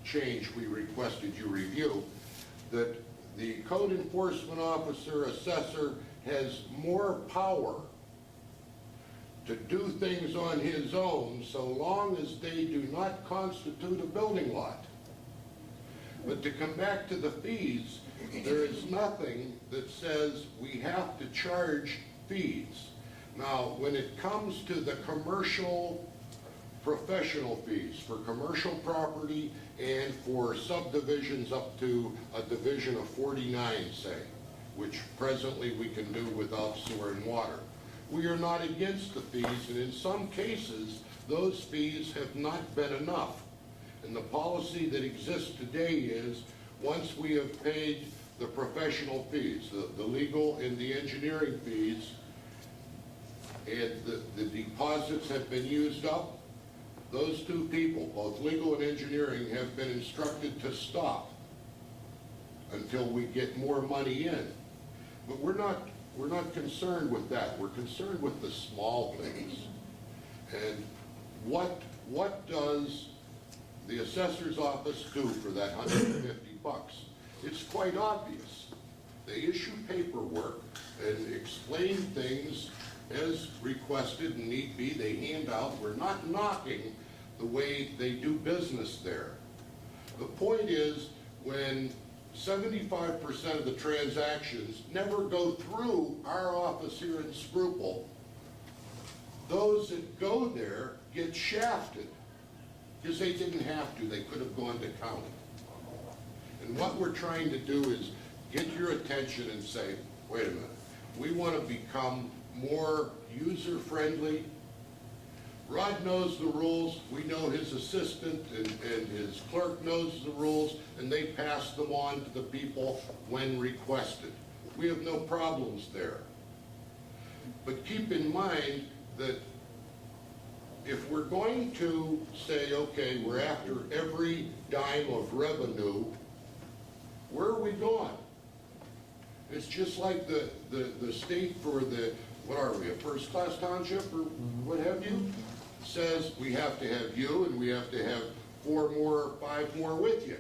change we requested you review, that the code enforcement officer, assessor, has more power to do things on his own so long as they do not constitute a building lot. But to come back to the fees, there is nothing that says we have to charge fees. Now, when it comes to the commercial professional fees for commercial property and for subdivisions up to a division of 49, say, which presently we can do without sewer and water. We are not against the fees, and in some cases, those fees have not been enough. And the policy that exists today is, once we have paid the professional fees, the legal and the engineering fees, and the deposits have been used up, those two people, both legal and engineering, have been instructed to stop until we get more money in. But we're not concerned with that. We're concerned with the small things. And what does the assessor's office do for that $150? It's quite obvious. They issue paperwork and explain things as requested and need be. They hand out. We're not knocking the way they do business there. The point is, when 75% of the transactions never go through our office here in Schroeppel, those that go there get shafted because they didn't have to. They could have gone to county. And what we're trying to do is get your attention and say, wait a minute, we want to become more user-friendly. Rod knows the rules, we know his assistant and his clerk knows the rules, and they pass them on to the people when requested. We have no problems there. But keep in mind that if we're going to say, okay, we're after every dime of revenue, where are we going? It's just like the state for the, what are we, a first-class township or what have you? Says we have to have you and we have to have 4 more, 5 more with you.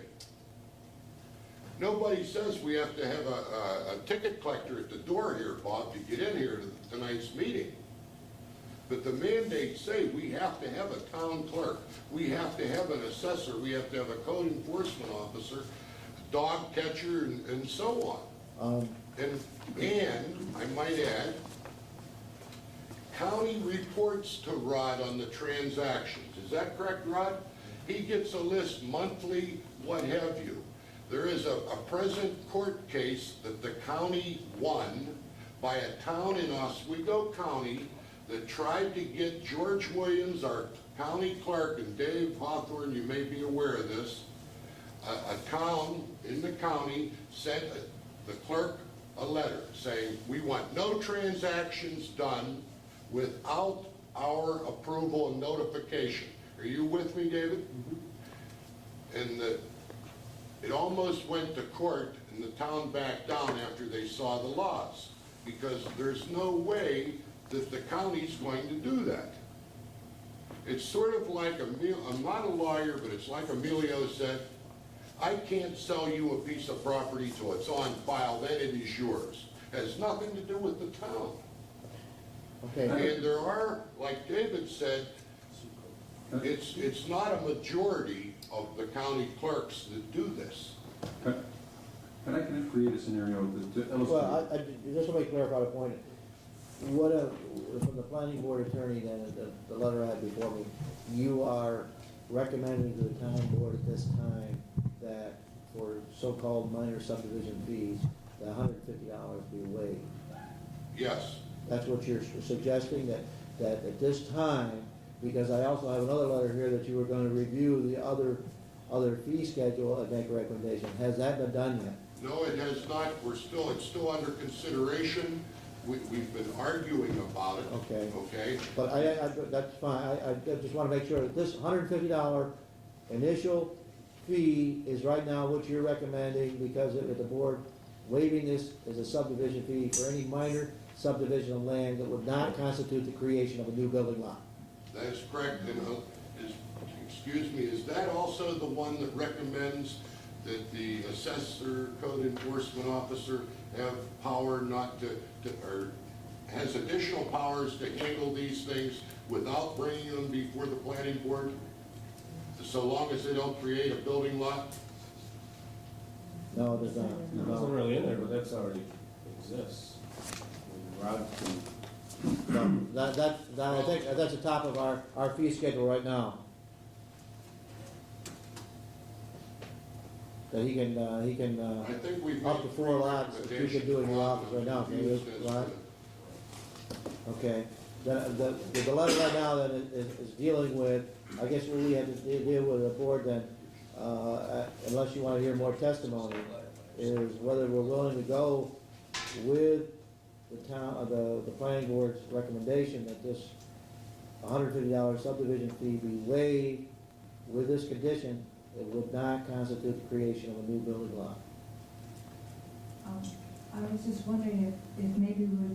Nobody says we have to have a ticket collector at the door here, Bob, to get in here to tonight's meeting. But the mandates say we have to have a town clerk, we have to have an assessor, we have to have a code enforcement officer, dog catcher, and so on. And I might add, county reports to Rod on the transactions. Is that correct, Rod? He gets a list monthly, what have you. There is a present court case that the county won by a town in Oswego County that tried to get George Williams, our county clerk, and Dave Hawthorne, you may be aware of this, a town in the county sent the clerk a letter saying, we want no transactions done without our approval and notification. Are you with me, David? And it almost went to court, and the town backed down after they saw the laws, because there's no way that the county's going to do that. It's sort of like, I'm not a lawyer, but it's like Emilio said, I can't sell you a piece of property till it's on file, then it is yours. It has nothing to do with the town. Okay. And there are, like David said, it's not a majority of the county clerks that do this. Can I create a scenario to illustrate? Well, I just want to clarify the point. What, from the planning board attorney, then, the letter I had before me, you are recommending to the town board at this time that for so-called minor subdivision fees, the $150 be waived. Yes. That's what you're suggesting, that at this time, because I also have another letter here that you were going to review the other fee schedule and make a recommendation. Has that been done yet? No, it has not. It's still under consideration. We've been arguing about it. Okay. Okay? But that's fine, I just want to make sure that this $150 initial fee is right now what you're recommending, because if the board waiving this as a subdivision fee for any minor subdivision of land that would not constitute the creation of a new building lot. That is correct. And excuse me, is that also the one that recommends that the assessor, code enforcement officer have power not to or has additional powers to handle these things without bringing them before the planning board, so long as they don't create a building lot? No, there's not. It wasn't really in there, but that's already exists. Rod can, I think that's the top of our fee schedule right now. That he can, I think we've up to made 4 lots that you can do in your office right now, can you, Rod? Okay, the letter right now that is dealing with, I guess what we have to deal with the board then, unless you want to hear more testimony, is whether we're willing to go with the town, the planning board's recommendation that this $150 subdivision fee be waived with this condition, it would not constitute the creation of a new building lot. I was just wondering if maybe we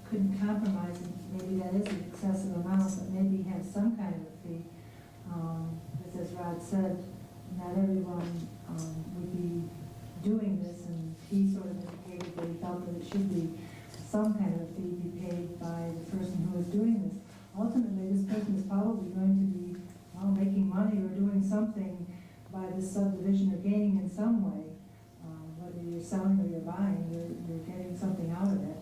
couldn't compromise, and maybe that is an excessive amount, but maybe have some kind of a fee. Because as Rod said, not everyone would be doing this, and he sort of indicated that he felt that it should be some kind of a fee be paid by the person who is doing this. Ultimately, this person is probably going to be, well, making money or doing something by this subdivision or gaining in some way. Whether you're selling or you're buying, you're getting something out of it.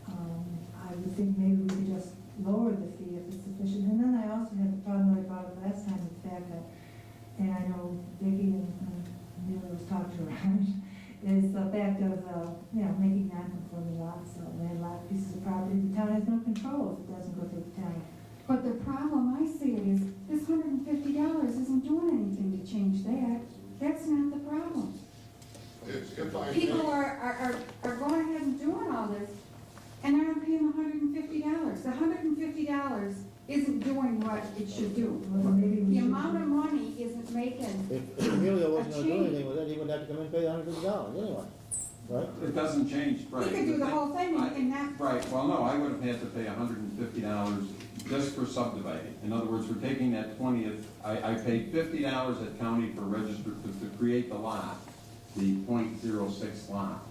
I would think maybe we could just lower the fee if it's sufficient. And then I also had the problem that I brought up last time, the fact that, and I know Vicki and Neil was talked around, is the fact of, making non-conforming lots, landlocked pieces of property. The town has no control if it doesn't go through the town. But the problem I see it is, this $150 isn't doing anything to change that. That's not the problem. If I People may, are going ahead and doing all this, and they're not paying $150. The $150 isn't doing what it should do. Well, maybe we The should- amount of money isn't making, If Emilio wasn't gonna do change. anything with it, he would have to come and pay $150 anyway, right? It doesn't change, right? we could do the whole thing and not, Right, well, no, I would have had to pay $150 just for subdividing. In other words, for taking that 20th, I paid $50 at county for register, to create the lot, the .06 lot.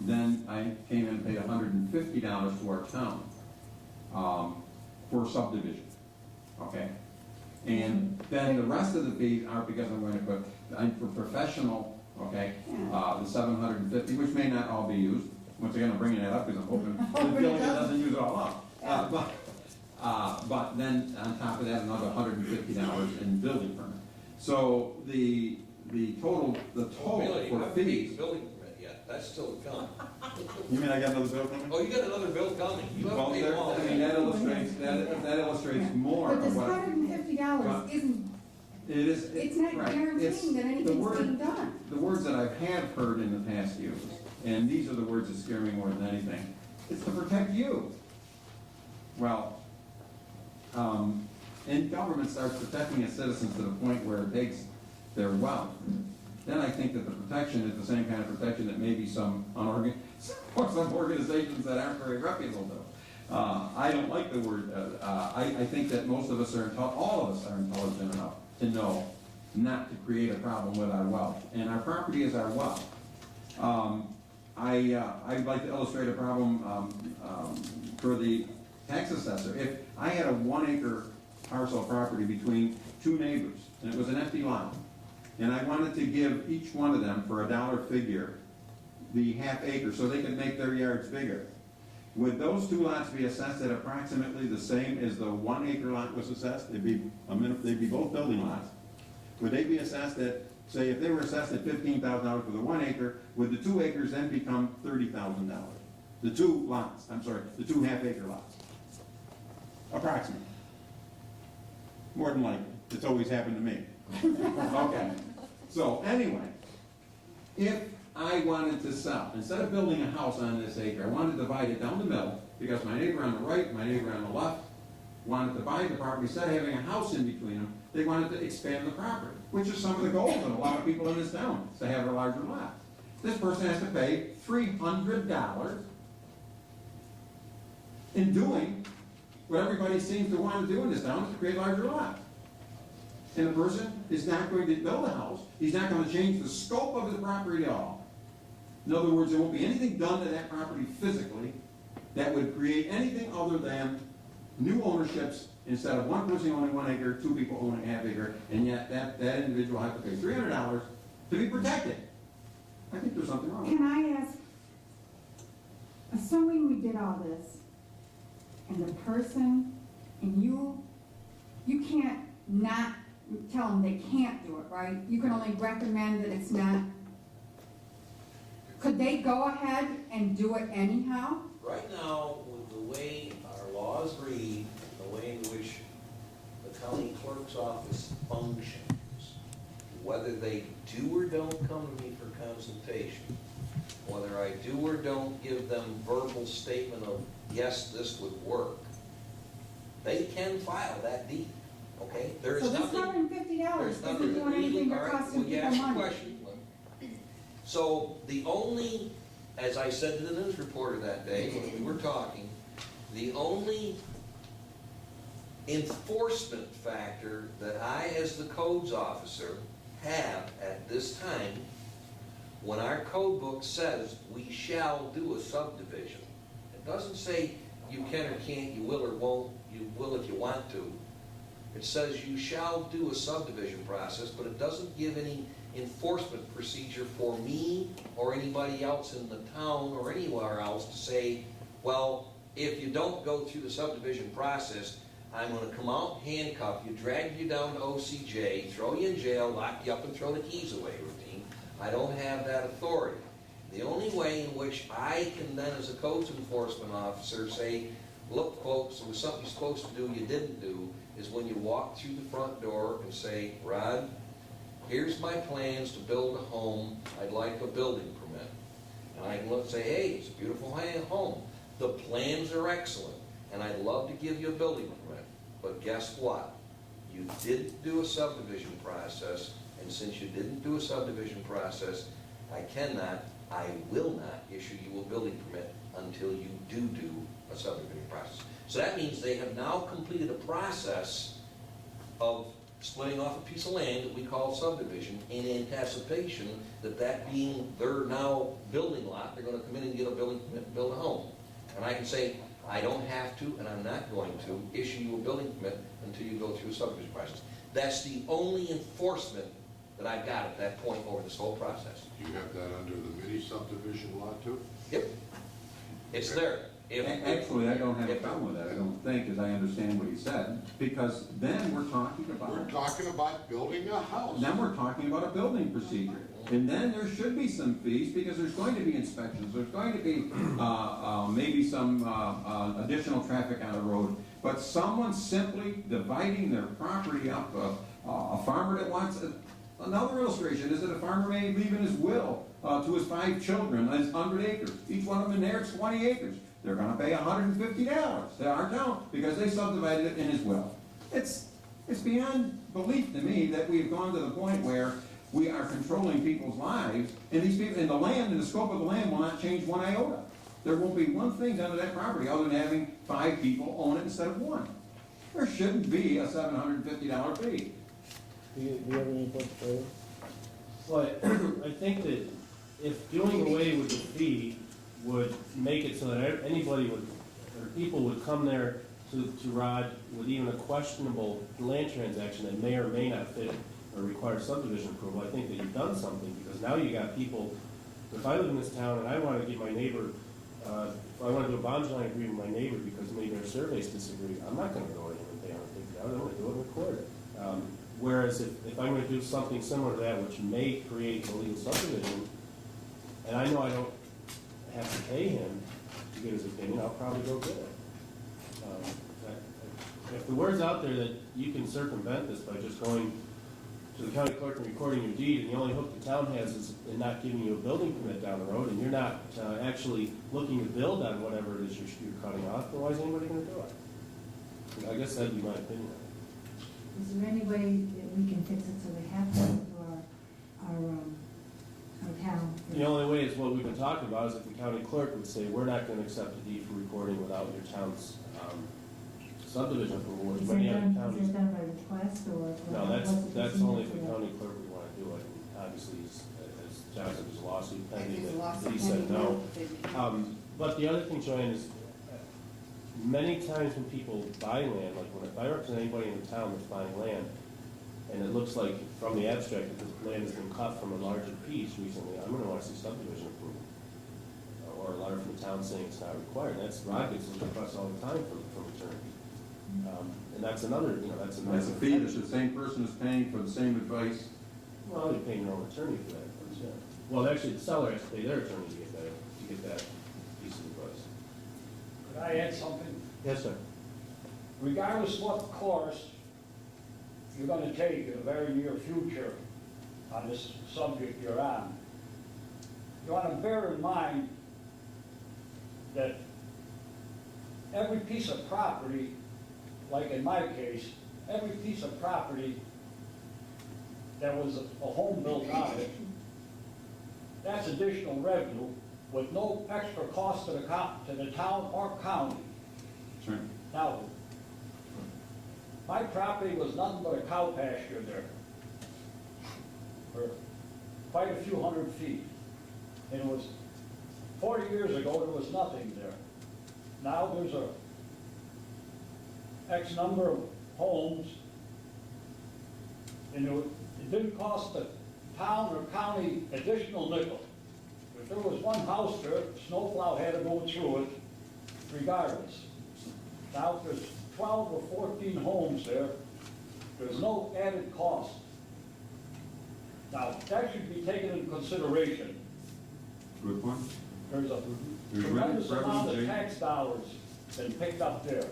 Then I came in and paid $150 to our town, for subdivision, okay? And then the rest of the fees are because I'm going to put, for professional, okay, the $750, which may not all be used. Once again, I'm bringing that up because I'm hoping the village doesn't use it all up. But then on top of that, another $150 in building permit. So the total Billy, you for haven't paid the fees. building permit yet, that's still to come. You mean I got another bill coming? Oh, you got another bill coming, you Well, haven't paid there, them all. I mean, that illustrates more but of this what. $150 isn't, It is. it's not right. guaranteeing It's that the anything's word- being done. The words that I have heard in the past used, and these are the words that scare me more than anything, it's to protect you. Well, and government starts protecting its citizens to the point where it takes their wealth, then I think that the protection is the same kind of protection that maybe some organizations that aren't very reputable do. I don't like the word, I think that most of us all of us are intelligent enough to know not to create a problem with our wealth, and our property is our wealth. I'd like to illustrate a problem for the tax assessor. If I had a 1 acre parcel of property between two neighbors, and it was an empty lot, and I wanted to give each one of them for $1 figure the half acre so they could make their yards bigger, would those two lots be assessed at approximately the same as the 1 acre lot was assessed? They'd be both building lots. Would they be assessed at, say, if they were assessed at $15,000 for the 1 acre, would the 2 acres then become $30,000? The two half acre lots. Approximately. More than likely. It's always happened to me. Okay. So anyway, if I wanted to sell, instead of building a house on this acre, I wanted to divide it down the middle, because my neighbor on the right, my neighbor on the left, wanted to buy the property. Instead of having a house in between them, they wanted to expand the property, which is some of the goals of a lot of people in this town, is to have a larger lot. This person has to pay $300 in doing what everybody seems to want to do in this town, is to create a larger lot. And the person is not going to build a house. He's not going to change the scope of the property at all. In other words, there won't be anything done to that property physically that would create anything other than new ownerships. Instead of one person owning 1 acre, two people owning half acre, and yet that individual has to pay $300 to be protected. I think there's something wrong. Can I ask, assuming we did all this, and the person, and you can't not tell them they can't do it, right? You can only recommend that it's not. Could they go ahead and do it anyhow? Right now, with the way our laws read, the way in which the county clerk's office functions, whether they do or don't come to me for consultation, whether I do or don't give them verbal statement of, yes, this would work, they can file that deed, okay? There is So this nothing. $150 There's isn't nothing doing anything illegal. but All right, costing well, you people asked a money. question, Lynn. So the only, as I said to the news reporter that day when we were talking, the only enforcement factor that I, as the codes officer, have at this time, when our code book says we shall do a subdivision, it doesn't say you can or can't, you will or won't, you will if you want to. It says you shall do a subdivision process, but it doesn't give any enforcement procedure for me or anybody else in the town or anywhere else to say, well, if you don't go through the subdivision process, I'm gonna come out, handcuff you, drag you down to OCJ, throw you in jail, lock you up and throw the keys away routine. I don't have that authority. The only way in which I can then, as a codes enforcement officer, say, look, folks, there was something you're supposed to do you didn't do, is when you walk through the front door and say, Rod, here's my plans to build a home, I'd like a building permit. And I can look and say, hey, it's a beautiful home. The plans are excellent, and I'd love to give you a building permit. But guess what? You didn't do a subdivision process, and since you didn't do a subdivision process, I will not issue you a building permit until you do a subdivision process. So that means they have now completed a process of splitting off a piece of land that we call subdivision in anticipation that that being their now building lot, they're gonna come in and get a building permit and build a home. And I can say, I don't have to, and I'm not going to, issue you a building permit until you go through a subdivision process. That's the only enforcement that I've got at that point over this whole process. Do you have that under the mini subdivision law too? Yep. It's there. Actually, I don't have a problem with that, I don't think, as I understand what he said, because then we're talking We're about, talking about building a house. then we're talking about a building procedure. And then there should be some fees, because there's going to be inspections, there's going to be, maybe some, additional traffic on the road. But someone simply dividing their property up, a farmer that wants, another illustration is that a farmer may leave in his will, to his 5 children, as 100 acres. Each one of them inherits 20 acres. They're gonna pay $150 to our town because they subdivided it in his will. It's beyond belief to me that we've gone to the point where we are controlling people's lives, and these people, and the land, and the scope of the land will not change one iota. There won't be one thing done to that property other than having 5 people own it instead of 1. There shouldn't be a $750 fee. Do you have any input further? Well, I think that if doing away with the fee would make it so that anybody would, or people would come there to Rod with even a questionable land transaction that may or may not fit or require subdivision approval, I think that you've done something, because now you got people, if I live in this town and I want to get my neighbor, if I want to do a boundary line agreement with my neighbor because maybe their surveys disagree, I'm not going to go to him and pay $150, I'm going to do it and record it. Whereas if I'm going to do something similar to that, which may create illegal subdivision, and I know I don't have to pay him to get his opinion, I'll probably go get it. If the word's out there that you can circumvent this by just going to the county clerk and recording your deed, and the only hope the town has is in not giving you a building permit down the road, and you're not actually looking to build on whatever it is you're cutting off, then why is anybody going to do it? I guess that'd be my opinion. Is there any way that we can fix it so they have to go to our town? The only way is what we've been talking about is if the county clerk would say, we're not going to accept a deed for recording without your town's subdivision approval, which Is many it other done, counties. is it done by request or? No, what's the that's procedure only if for the that? county clerk would want to do it. And obviously, as John said, there's a lawsuit pending There's a that lawsuit he said pending no. now. But the other thing, Joanne, is many times when people buy land, like if I represent anybody in the town that's buying land, and it looks like from the abstract that the land has been cut from a larger piece recently, I'm going to want to see subdivision approval. Or a letter from the town saying it's not required. That's, Rod gets those requests all the time from attorneys. And that's another, that's another. That's a fee that the same person is paying for the same advice. Well, you're paying your own attorney for that advice, yeah. Well, actually, the seller has to pay their attorney to get that piece of advice. Could I add something? Yes, sir. Regardless what course you're gonna take in the very near future on this subject you're on. You want to bear in mind that every piece of property, like in my case, every piece of property that was a home built on it, that's additional revenue with no extra cost to the town or county. Sure. Now, my property was nothing but a cow pasture there for quite a few hundred feet. And it was, 40 years ago, there was nothing there. Now there's a X number of homes, and it didn't cost the town or county additional nickel. If there was one house there, snowplow had to go through it regardless. Now, if there's 12 or 14 homes there, there's no added cost. Now, that should be taken into consideration. Good point. There's a There's tremendous amount of revenue. tax dollars been picked up there.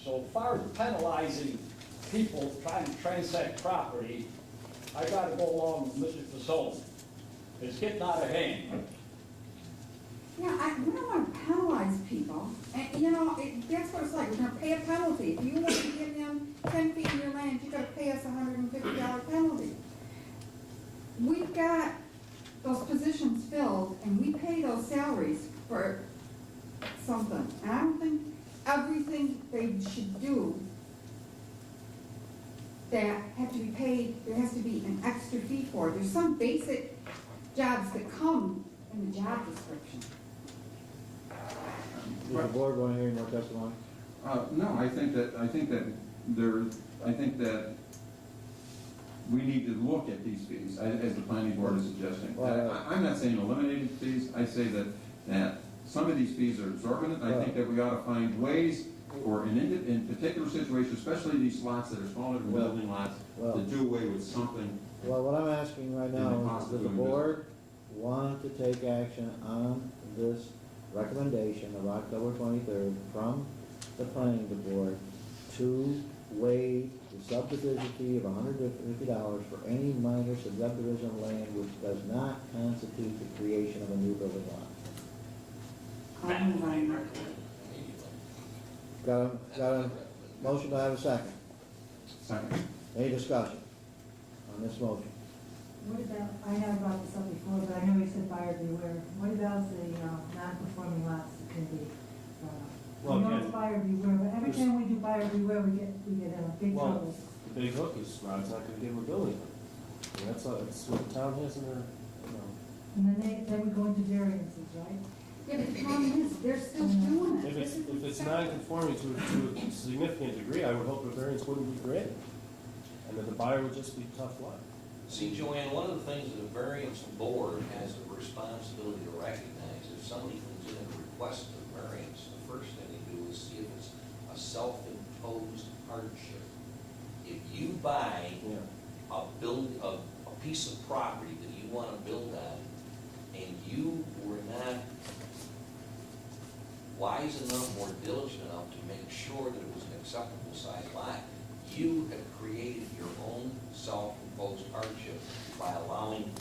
So as far as penalizing people trying to transact property, I gotta go along with Mr. Fasone. It's getting out of hand. Yeah, we don't want to penalize people, and, you know, that's what it's like, we're gonna pay a penalty. If you want to give them 10 feet of your land, you gotta pay us $150 penalty. We've got those positions filled, and we pay those salaries for something. And I don't think everything they should do that have to be paid, there has to be an extra fee for it. There's some basic jobs that come in the job description. Does the board want to hear more testimony? No, I think that we need to look at these fees, as the planning board is suggesting. Well, I'm not saying eliminating fees, I say that some of these fees are exorbitant. I think that we ought to find ways, or in particular situations, especially these lots that are smaller than building lots, to do away with something. Well, what I'm asking right now is, does the board want to take action on this recommendation of October 23rd from the planning board to waive the subdivision fee of $150 for any minor subdivision of land which does not constitute the creation of a new building lot? I'll move on. Got a motion, to have a second? Second. Any discussion on this motion? What about, I have brought this up before, but I know you said buyer beware. What about the non-conforming lots that can be, Well, I know again, it's buyer beware, but every time we do buyer beware, we get big Well, trouble. the big hook is Rod's not gonna give him a building. And that's what the town has in their, you know. And then we go into variances, right? Yeah, but the problem is, they're still doing it. If it's non-conforming to a significant degree, I would hope a variance wouldn't be granted. And that the buyer would just be tough luck. See, Joanne, one of the things that a variance board has a responsibility to recognize, if somebody comes in and requests a variance, the first thing they do is see if it's a self-imposed hardship. If you buy a piece of property that you want to build on, and you were not wise enough or diligent enough to make sure that it was an acceptable size lot, you have created your own self-imposed hardship by allowing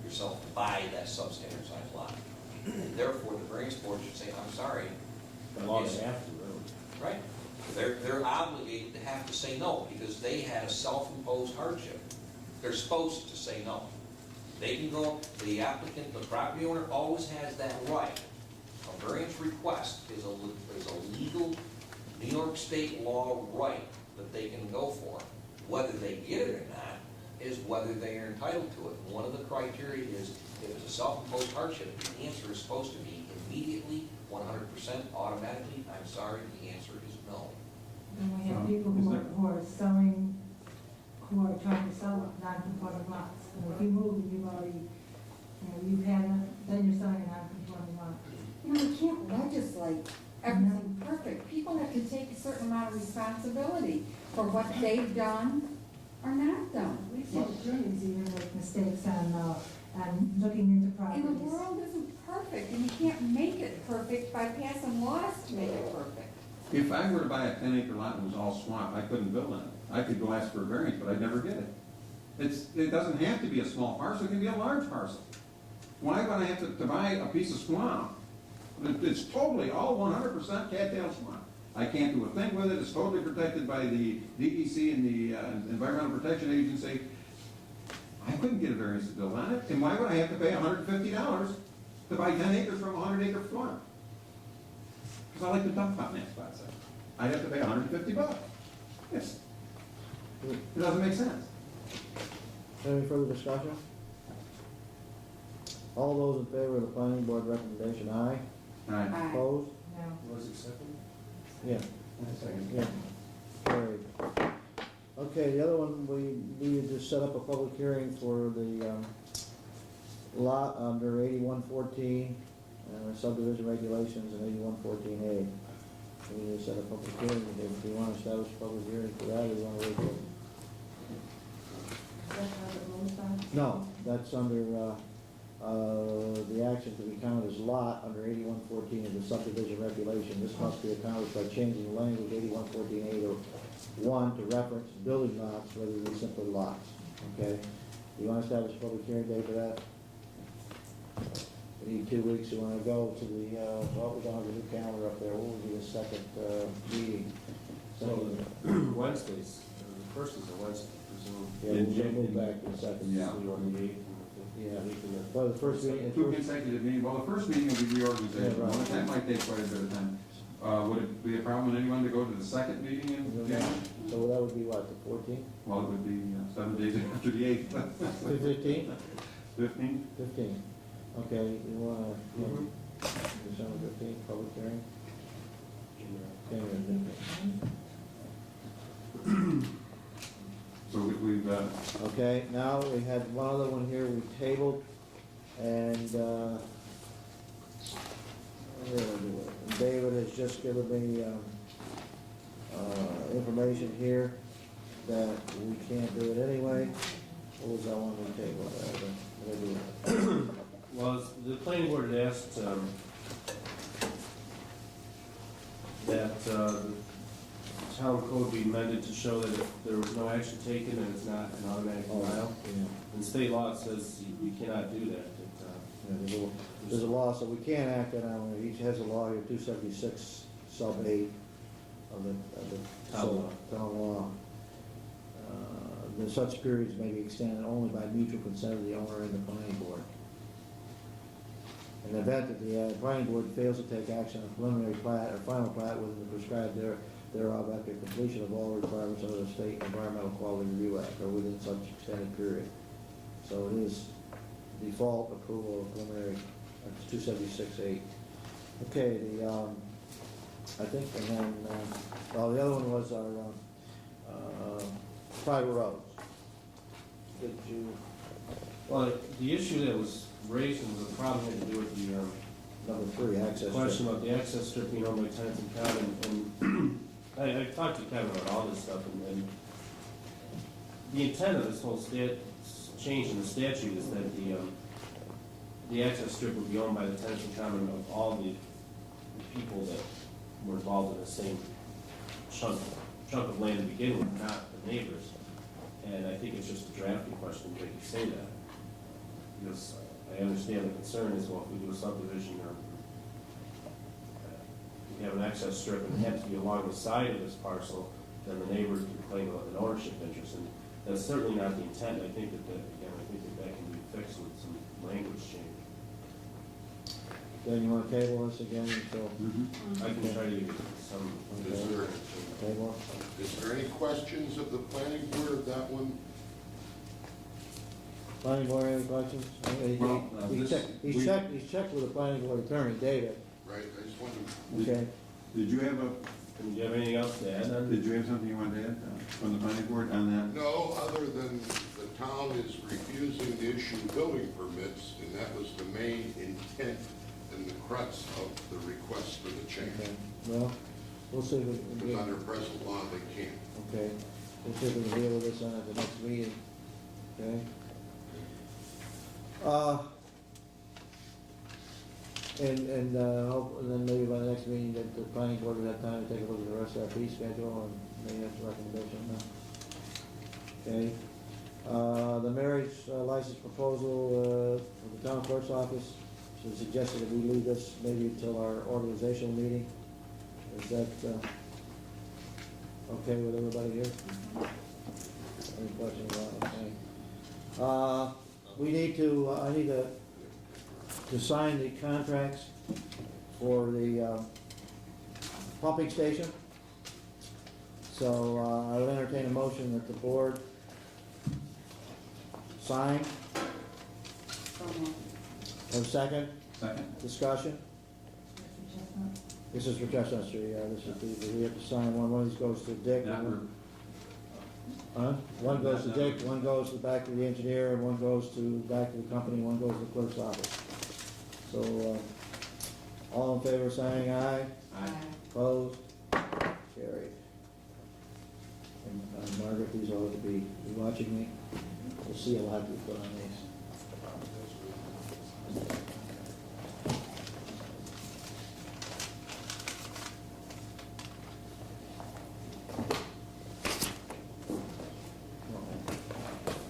yourself to buy that substandard size lot. And therefore, the variance board should say, I'm sorry. The law they have to, really. Right. They're obligated to have to say no, because they had a self-imposed hardship. They're supposed to say no. They can go, the applicant, the property owner always has that right. A variance request is a legal New York State law right that they can go for. Whether they get it or not is whether they are entitled to it. And one of the criteria is, if it's a self-imposed hardship, the answer is supposed to be immediately, 100% automatically. I'm sorry, the answer is no. And we have people who are selling, who are trying to sell non-conforming lots. And if you move, you've already, you've had, then you're selling a non-conforming lot. You know, we can't legislate everything perfect. People have to take a certain amount of responsibility for what they've done or not done. We see attorneys even make mistakes on looking into properties. And the world isn't perfect, and you can't make it perfect by passing laws to make it perfect. If I were to buy a 10-acre lot and it was all swamp, I couldn't build on it. I could go ask for a variance, but I'd never get it. It doesn't have to be a small parcel, it can be a large parcel. Why would I have to buy a piece of swamp? It's totally, all 100% cattail swamp. I can't do a thing with it, it's totally protected by the DEC and the Environmental Protection Agency. I couldn't get a variance to build on it, and why would I have to pay $150 to buy 10 acres from a 100-acre farm? Because I like the duck pot in that spot, so I'd have to pay $150. Yes. It doesn't make sense. Any further discussion? All those in favor of the planning board recommendation, aye. All right. Aye. Opposed? No. Was it second? Yeah. Yeah. Carried. Okay, the other one, we needed to set up a public hearing for the lot under 8114, subdivision regulations and 8114A. We need to set a public hearing. If you want to establish a public hearing for that, or you want to wait for? Is that how it moves on? No, that's under, the action to be counted as lot under 8114 of the subdivision regulation. This must be accomplished by changing the language 8114A to 1 to reference building lots rather than simply lots, okay? You want to establish a public hearing date for that? We need 2 weeks. You want to go to the, well, we're going to have a new calendar up there. What will be the second meeting? So, Wednesdays, the first is a Wednesday, presume. Yeah, we'll move back to the second. Yeah. So you want the 8th and Yeah, the 8th and the... well, the first meeting, Two consecutive meetings, well, the first meeting will be reorganization, Yeah, right. that might take quite a bit of time. Would it be a problem with anyone to go to the second meeting in January? so that would be what, the 14th? Well, it would be 7 days after the 8th. The 15th? 15th? 15th. Okay, you wanna, December 15th, public hearing? January 15th. So we've, Okay, now we had one other one here we tabled, and, David has just given me, information here that we can't do it anyway. What was that one we tabled? What did I do? Well, the planning board had asked that the town code be amended to show that if there was no action taken, and it's not an automatic denial. Yeah. And state law says you cannot do that. Yeah, there's a law, so we can't act on it. Each has a law here, 276 sub 8 of the Town law. town law. The such periods may be extended only by mutual consent of the owner and the planning board. In the event that the planning board fails to take action on preliminary plat or final plat within the prescribed thereof after completion of all requirements of the State Environmental Quality Review Act or within such extended period. So it is default approval of preliminary, that's 276-8. Okay, I think, and then, well, the other one was our private roads. Did you, Well, the issue that was raised and the problem had to do with the number 3, access. question about the access strip being owned by tenants in common, and I talked to Kevin about all this stuff, and the intent of this whole change in the statute is that the access strip would be owned by the tenants in common of all the people that were involved in the same chunk of land to begin with, not the neighbors. And I think it's just a drafting question to make you say that. Because I understand the concern is, well, if we do a subdivision or we have an access strip and it has to be along the side of this parcel, then the neighbors can claim an ownership interest. And that's certainly not the intent. I think that can be fixed with some language change. Then you want to table this again until I can try to give you some. Is there, table? is there any questions of the planning board of that one? Planning board, any questions? Well, He's checked with the planning board attorney, David, Right, I just wanted, okay? did you have Do you have anything else to add on? did you have something you wanted to add from the planning board on that? no, other than the town is refusing to issue building permits, and that was the main intent and the crux of the request for the change. Okay, well, we'll see if we can Because get, under present law, they can't. okay, we'll see if we can deal with this on at the next meeting, okay? And then maybe by the next meeting, that the planning board will have time to take a look at the rest of our fee schedule and maybe have some recommendation on that. Okay, The marriage license proposal for the town clerk's office, she suggested that we leave this maybe until our organizational meeting. Is that okay with everybody here? Any questions about it? Okay. We need to, I need to sign the contracts for the pumping station. So I would entertain a motion that the board sign. So moved. Have a second? Second. Discussion? Mr. Chestnut? This is for Chestnut Street, yeah, this is, we have to sign one of these goes to Dick. That we're- One goes to Dick, one goes to back to the engineer, and one goes to, back to the company, one goes to the clerk's office. So, all in favor saying aye? Aye. Opposed? Carried. And Margaret, these all to be, you watching me? We'll see a lot we put on these.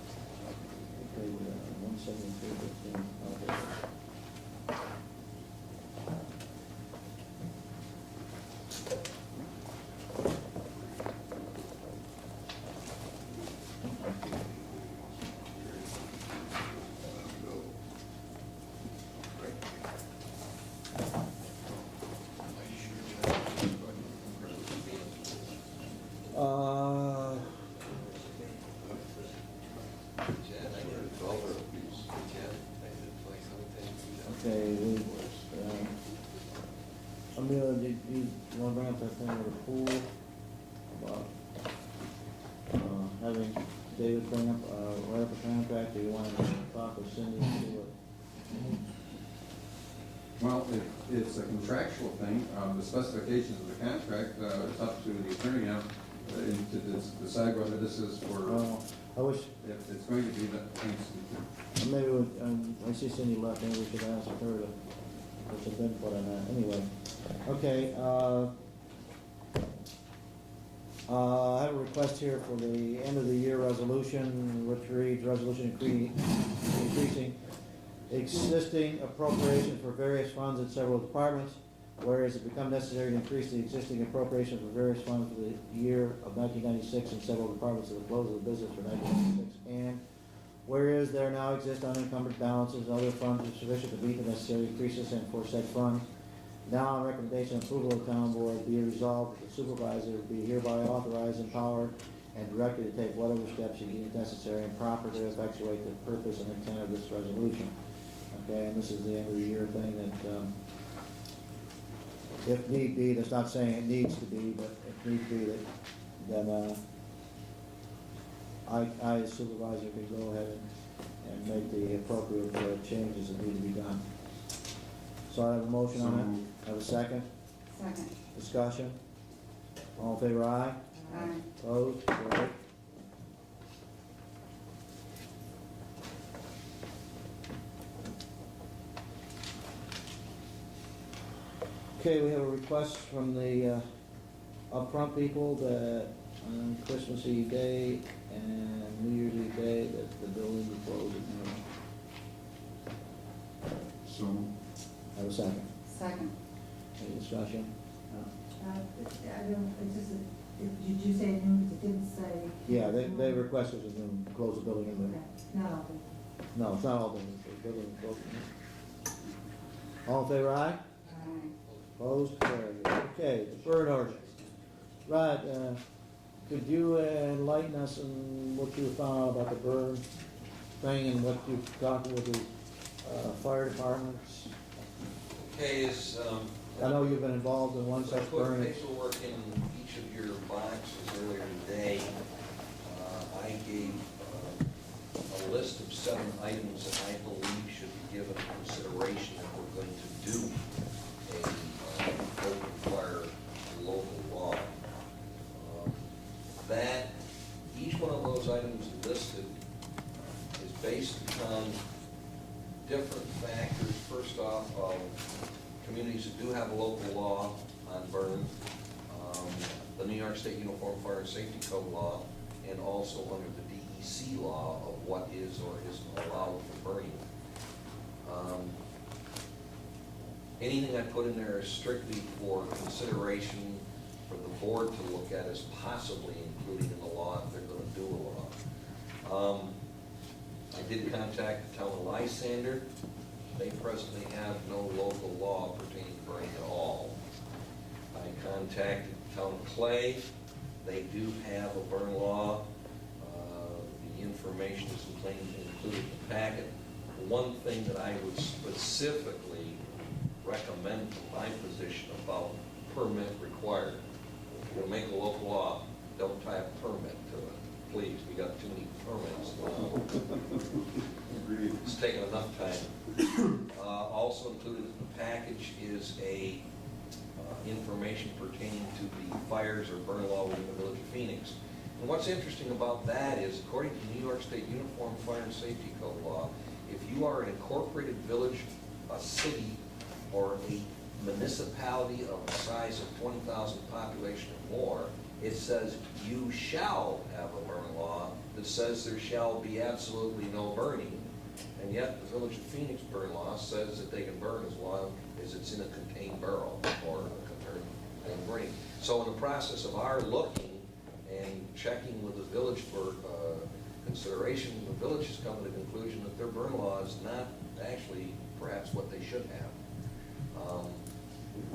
Okay, 173.15. Okay. Okay, Amelia, did you want to bring up that thing with the pool? About, having David bring up, write up a contract, do you want to talk with Cindy and see what? Well, it's a contractual thing. The specifications of the contract, it's up to the attorney now to decide whether this is for, I wish, if it's going to be that, thanks. maybe, I see Cindy left, maybe we should ask her to put some input on that, anyway. Okay, I have a request here for the end of the year resolution, which reads, resolution increasing existing appropriation for various funds in several departments, whereas it become necessary to increase the existing appropriation for various funds for the year of 1996 in several departments at the close of the business for 1996, and whereas there now exist unencumbered balances, other funds are sufficient to meet the necessary increases and for said funds. Now, on recommendation and approval of the town board, be it resolved that the supervisor be hereby authorized, empowered, and directed to take whatever steps he deems necessary and proper to effectuate the purpose and intent of this resolution. Okay, and this is the end of the year thing that, if need be, that's not saying it needs to be, but if need be, then, I as supervisor can go ahead and make the appropriate changes that need to be done. So I have a motion on it. Have a second? Second. Discussion? All in favor, aye? Aye. Opposed? Carried. Okay, we have a request from the upfront people that on Christmas Eve Day and New Year's Eve Day that the building be closed at noon. So, Have a second? Second. Any discussion? I don't, it's just, did you say noon, it didn't say? Yeah, they requested at noon, close the building at noon. Okay, not all day. No, it's not all buildings, the building is closed at noon. All in favor, aye? Aye. Opposed? Carried. Okay, the burn ordinance. Rod, could you enlighten us on what you found out about the burn thing and what you've talked with the fire departments? Okay, is, I know you've been involved in one so I such put burn. paperwork in each of your boxes earlier today. I gave a list of 7 items that I believe should be given consideration if we're going to do a open fire local law. That, each one of those items listed is based upon different factors. First off, communities that do have a local law on burn, the New York State Uniform Fire and Safety Code law, and also under the DEC law of what is or isn't allowed for burning. Anything I put in there is strictly for consideration for the board to look at as possibly including in the law if they're gonna do a law. I did contact the town of Lysander. They presently have no local law pertaining to burning at all. I contacted the town of Clay. They do have a burn law. The information is included in the packet. One thing that I would specifically recommend from my position about permit required. If you're gonna make a local law, don't tie a permit to it. Please, we got too many permits. It's taken enough time. Also included in the package is a information pertaining to the fires or burn law within the village of Phoenix. And what's interesting about that is, according to New York State Uniform Fire and Safety Code law, if you are an incorporated village, a city, or a municipality of the size of 20,000 population or more, it says you shall have a burn law that says there shall be absolutely no burning. And yet the Village of Phoenix burn law says that they can burn as long as it's in a contained barrel or a contained burning. So in the process of our looking and checking with the village for consideration, the village has come to the conclusion that their burn law is not actually perhaps what they should have.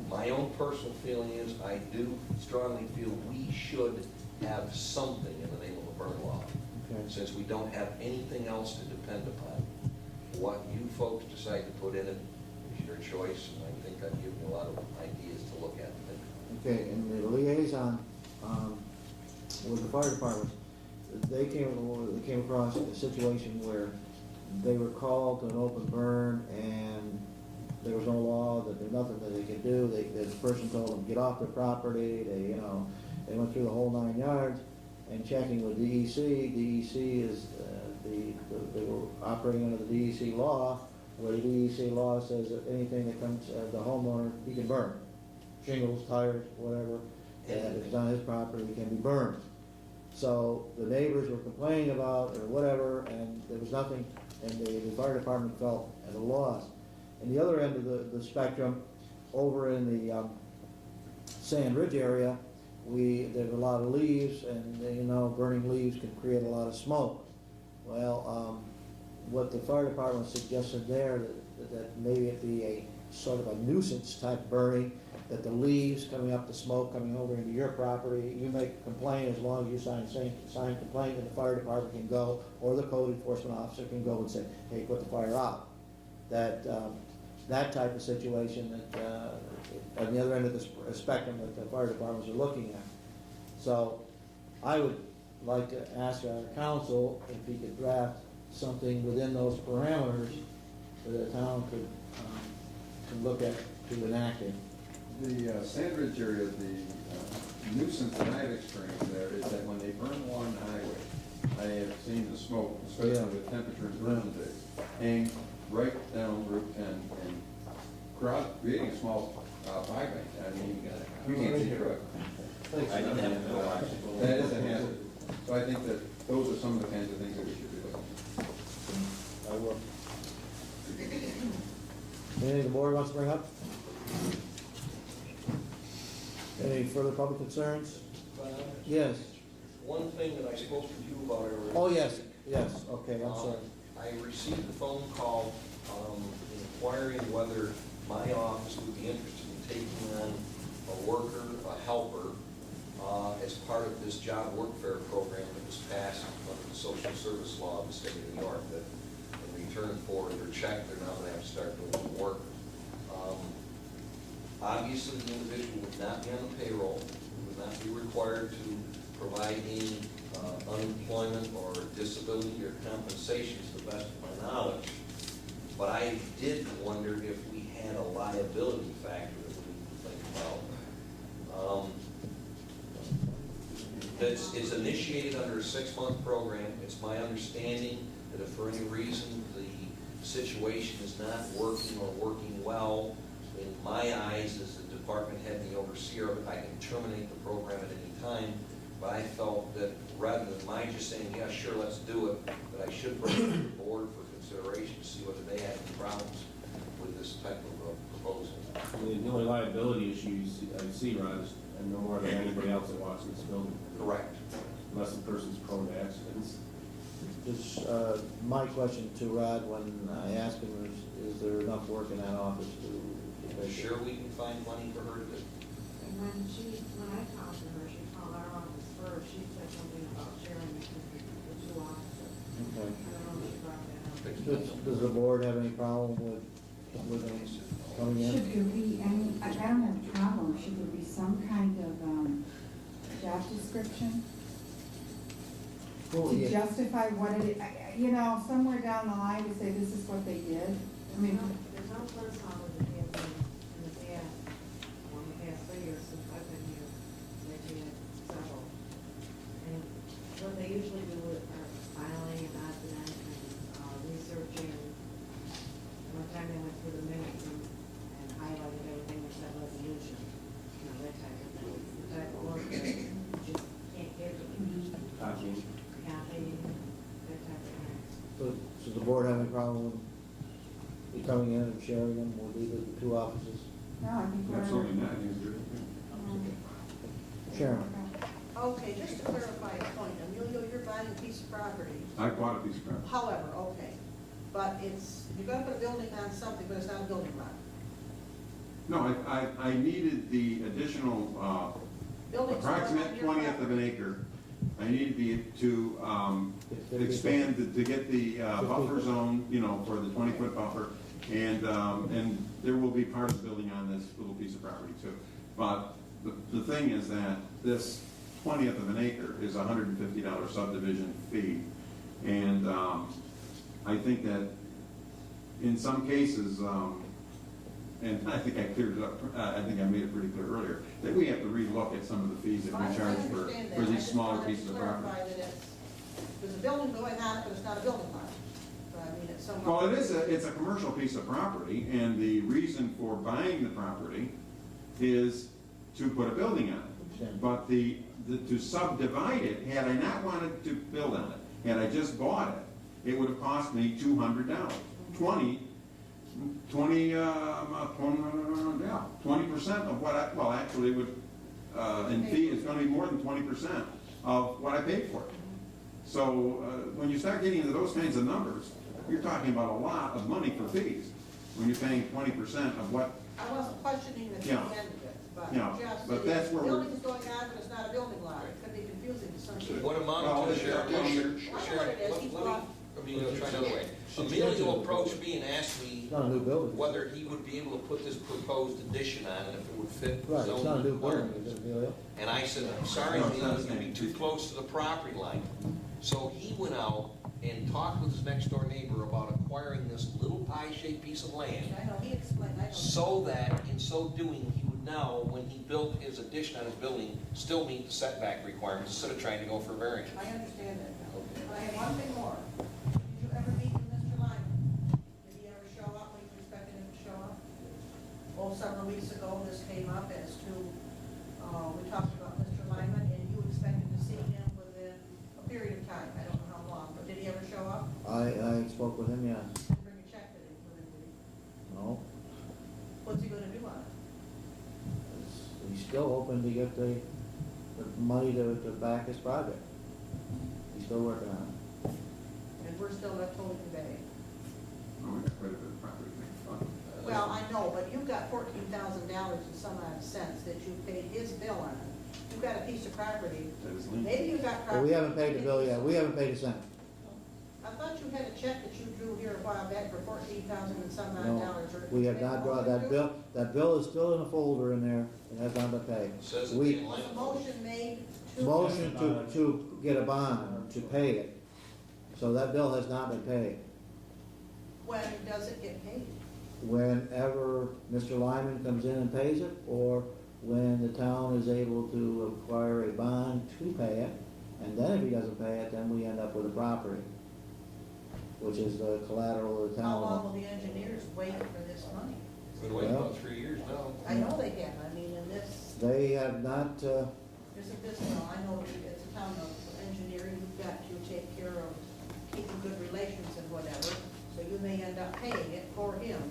My own personal feeling is I do strongly feel we should have something in the name of a burn law. Okay. Since we don't have anything else to depend upon. What you folks decide to put in it is your choice, and I think I've given you a lot of ideas to look at. Okay, and the liaison with the fire department, they came across a situation where they were called to an open burn and there was no law, that there's nothing that they could do. The person told them, get off their property. They went through the whole 9 yards. And checking with DEC is, they were operating under the DEC law, where the DEC law says that anything that comes, the homeowner, he can burn. Shingles, tires, whatever, and if it's on his property, it can be burned. So the neighbors were complaining about, or whatever, and there was nothing, and the fire department felt at a loss. And the other end of the spectrum, over in the Sand Ridge area, there's a lot of leaves, and burning leaves can create a lot of smoke. Well, what the fire department suggested there, that maybe it be a sort of a nuisance type burning, that the leaves coming up, the smoke coming over into your property, you make a complaint as long as you sign complaint, and the fire department can go, or the code enforcement officer can go and say, hey, put the fire out. That type of situation that, on the other end of the spectrum that the fire departments are looking at. So I would like to ask our council if he could draft something within those parameters that the town could look at to enact it. The Sand Ridge area, the nuisance that I've experienced there is that when they burn along the highway, I have seen the smoke, especially with temperature inversion days, hang right down Route 10 and creating a small fire bank. I mean, you can't see through it. That is a hazard. So I think that those are some of the kinds of things that we should be looking at. I will. Anything the board wants to bring up? Any further public concerns? Yes. One thing that I spoke to you about earlier. Oh, yes, okay, I'm sorry. I received a phone call inquiring whether my office would be interested in taking on a worker, a helper, as part of this job workfare program that was passed under the social service law of the state of New York, that in return for their check, they're now going to have to start doing some work. Obviously, the individual would not be on the payroll, would not be required to provide any unemployment or disability or compensation to the best of my knowledge. But I did wonder if we had a liability factor that we need to think about. It's initiated under a 6-month program. It's my understanding that if for any reason the situation is not working or working well, in my eyes as the department head and the overseer of it, I can terminate the program at any time. but I felt that rather than my just saying, yeah, sure, let's do it, that I should bring it to the board for consideration to see whether they have any problems with this type of proposal. The only liability issues I see, Rod, is and no more than anybody else that walks in this building. Correct. Unless the person's prone to accidents. Just, my question to Rod when I asked him is there enough work in that office to? Sure, we can find money for her to do. And when I talked to her, she called our office first, she said something about sharing the two offices. Okay. I don't know if she brought that up. Does the board have any problem with them coming in? Should there be any, I don't have a problem, should there be some kind of, job description? Well, To yeah. justify what it, you know, somewhere down the line to say this is what they did? I mean, There's no first time with the campaign in the past, well, in the past 3 years since I've been here, they've had several. And what they usually do are filing and odds and ends and researching. One time they went through the minutes and highlighted everything that said resolution, you know, that type of thing. The type of work that you just can't get to. Copying. Copying, that type of thing. So, does the board have any problem with you coming in and sharing them with either the two offices? no, I think we're. Absolutely not, I think it's good. Sharon? Okay, just to clarify a point, Emilio, you're buying a piece of property. I bought a piece of property. However, okay, but you're gonna put a building on something, but it's not a building lot. No, I needed the additional, Building's not on approximate your 20th of an property. acre. I needed to expand, to get the buffer zone, you know, for the 20-foot buffer. And there will be part of the building on this little piece of property too. But the thing is that this 20th of an acre is a $150 subdivision fee. And I think that in some cases, and I think I cleared it up, I think I made it pretty clear earlier, that we have to relook at some of the fees that I we charge understand that. for I these just smaller wanted to pieces of property. clarify that there's a building going on, but it's not a building lot. So I mean, it's somewhat. Well, it's a commercial piece of property, and the reason for buying the property is to put a building on it. But to subdivide it, had I not wanted to build on it, had I just bought it, it would have cost me $200. 20% of what well, actually it would, in fee, it's gonna be more than 20% of what I paid for it. So, when you start getting into those kinds of numbers, you're talking about a lot of money for fees, when you're paying 20% of what, I wasn't questioning the Yeah. end of it, but Yeah, just but that that's where we're- building's going on, but it's not a building lot. It could be confusing to some people. What Well, amount to it's Sharon? I know what it is. He's Let bought- me, Emilio, try another way. Emilio approached me and asked me It's not a new building. whether he would be able to put this proposed addition on and if it would fit Right, it's not a new zoning building, requirements. is it, Emilio? And I said, I'm sorry, No, it's not Emilio, the you'd be same. too close to the property line. So he went out and talked with his next door neighbor about acquiring this little pie-shaped piece of land, I know, he explained, I know. so that in so doing, he would now, when he built his addition on his building, still meet the setback requirements instead of trying to go for variance. I understand that now. But I have one thing more. Did you ever meet with Mr. Lyman? Did he ever show up when you expected him to show up? Oh, several weeks ago, this came up as to, we talked about Mr. Lyman, and you expected to see him within a period of time. I don't know how long, but did he ever show up? I spoke with him, yeah. Didn't bring a check that he put in, did he? No, What's he gonna do on it? he's still hoping to get the money to back his project. He's still working on it. And we're still left holding the bag. oh, we got quite a bit of property to make fun. Well, I know, but you've got $14,000 and some odd cents that you paid his bill on. You've got a piece of property. That is legal. Maybe you got But property. we haven't paid the bill yet, we haven't paid a cent. I thought you had a check that you drew here a while back for $14,000 and some odd No, dollars. we have not brought that bill, that bill is still in a folder in there, it has not been paid. Says it We, in Was a line. motion made to? motion to get a bond, to pay it, so that bill has not been paid. When does it get paid? Whenever Mr. Lyman comes in and pays it, or when the town is able to acquire a bond to pay it, and then if he doesn't pay it, then we end up with a property, which is the collateral of the How long town. will the engineers wait for this money? Been waiting about 3 years now. I know they have, I mean, in this, They have not, isn't this, well, I know it's a town of engineering, you've got to take care of keeping good relations and whatever, so you may end up paying it for him.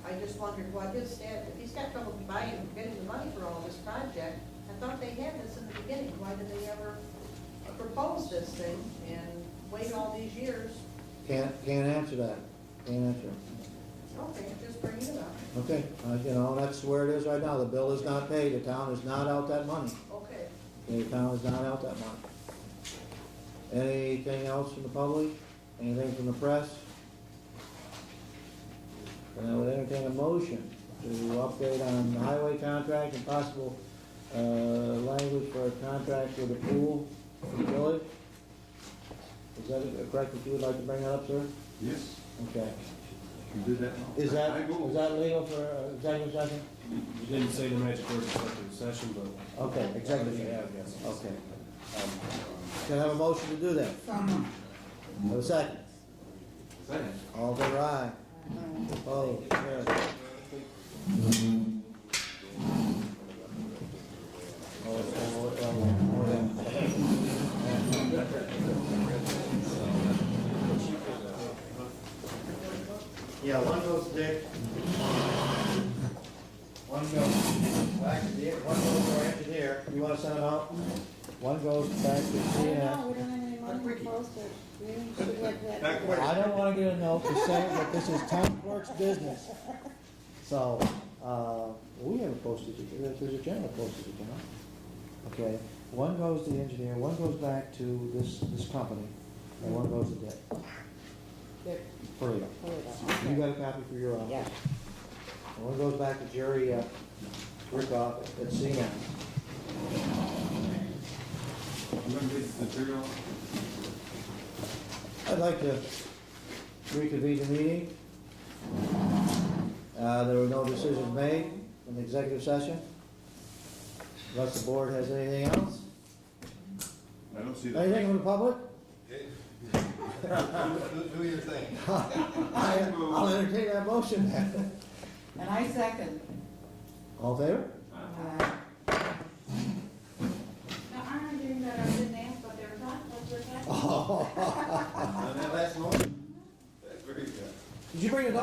I just wondered what his staff, if he's got trouble getting the money for all this project, I thought they had this in the beginning, why did they ever propose this thing and wait all these years? Can't answer that, can't answer. Okay, just bringing it up. Okay, you know, that's where it is right now, the bill is not paid, the town is not out that money. Okay. The town is not out that money. Anything else from the public? Anything from the press? And I would entertain a motion to update on the highway contract and possible, language for a contract with the pool for the village. Is that correct, that you would like to bring that up, sir? Yes, Okay. you did that. Is I go- that legal for executive session? You didn't say the magic word executive session, but. Okay, executive You session. have, yes. Okay. Can I have a motion to do that? Some, Have a second? Second. All in favor, aye. Opposed, carried. Yeah, one goes to Dick. One goes back to the, one goes to our engineer. You wanna send them out? One goes back to I don't know, CNF. we don't have any money to post it. We should let that. I don't wanna get a note to say that this is town clerk's business. So, we have a postage, there's a general postage account. Okay, one goes to the engineer, one goes back to this company, and one goes to Dick. There, For you. hold it up. You got a copy for your office? Yeah. And one goes back to Jerry, Rickoff at CN. You want to read the material? I'd like to reconvene the meeting. There were no decisions made in the executive session. Unless the board has anything else? I don't see that. Anything from the public? Do your thing. I'll entertain that motion then. and I second. All in favor? Uh, Now, aren't I doing that, I didn't ask what they were talking, what they were talking? Oh. On that last motion? That's very good. Did you bring it up?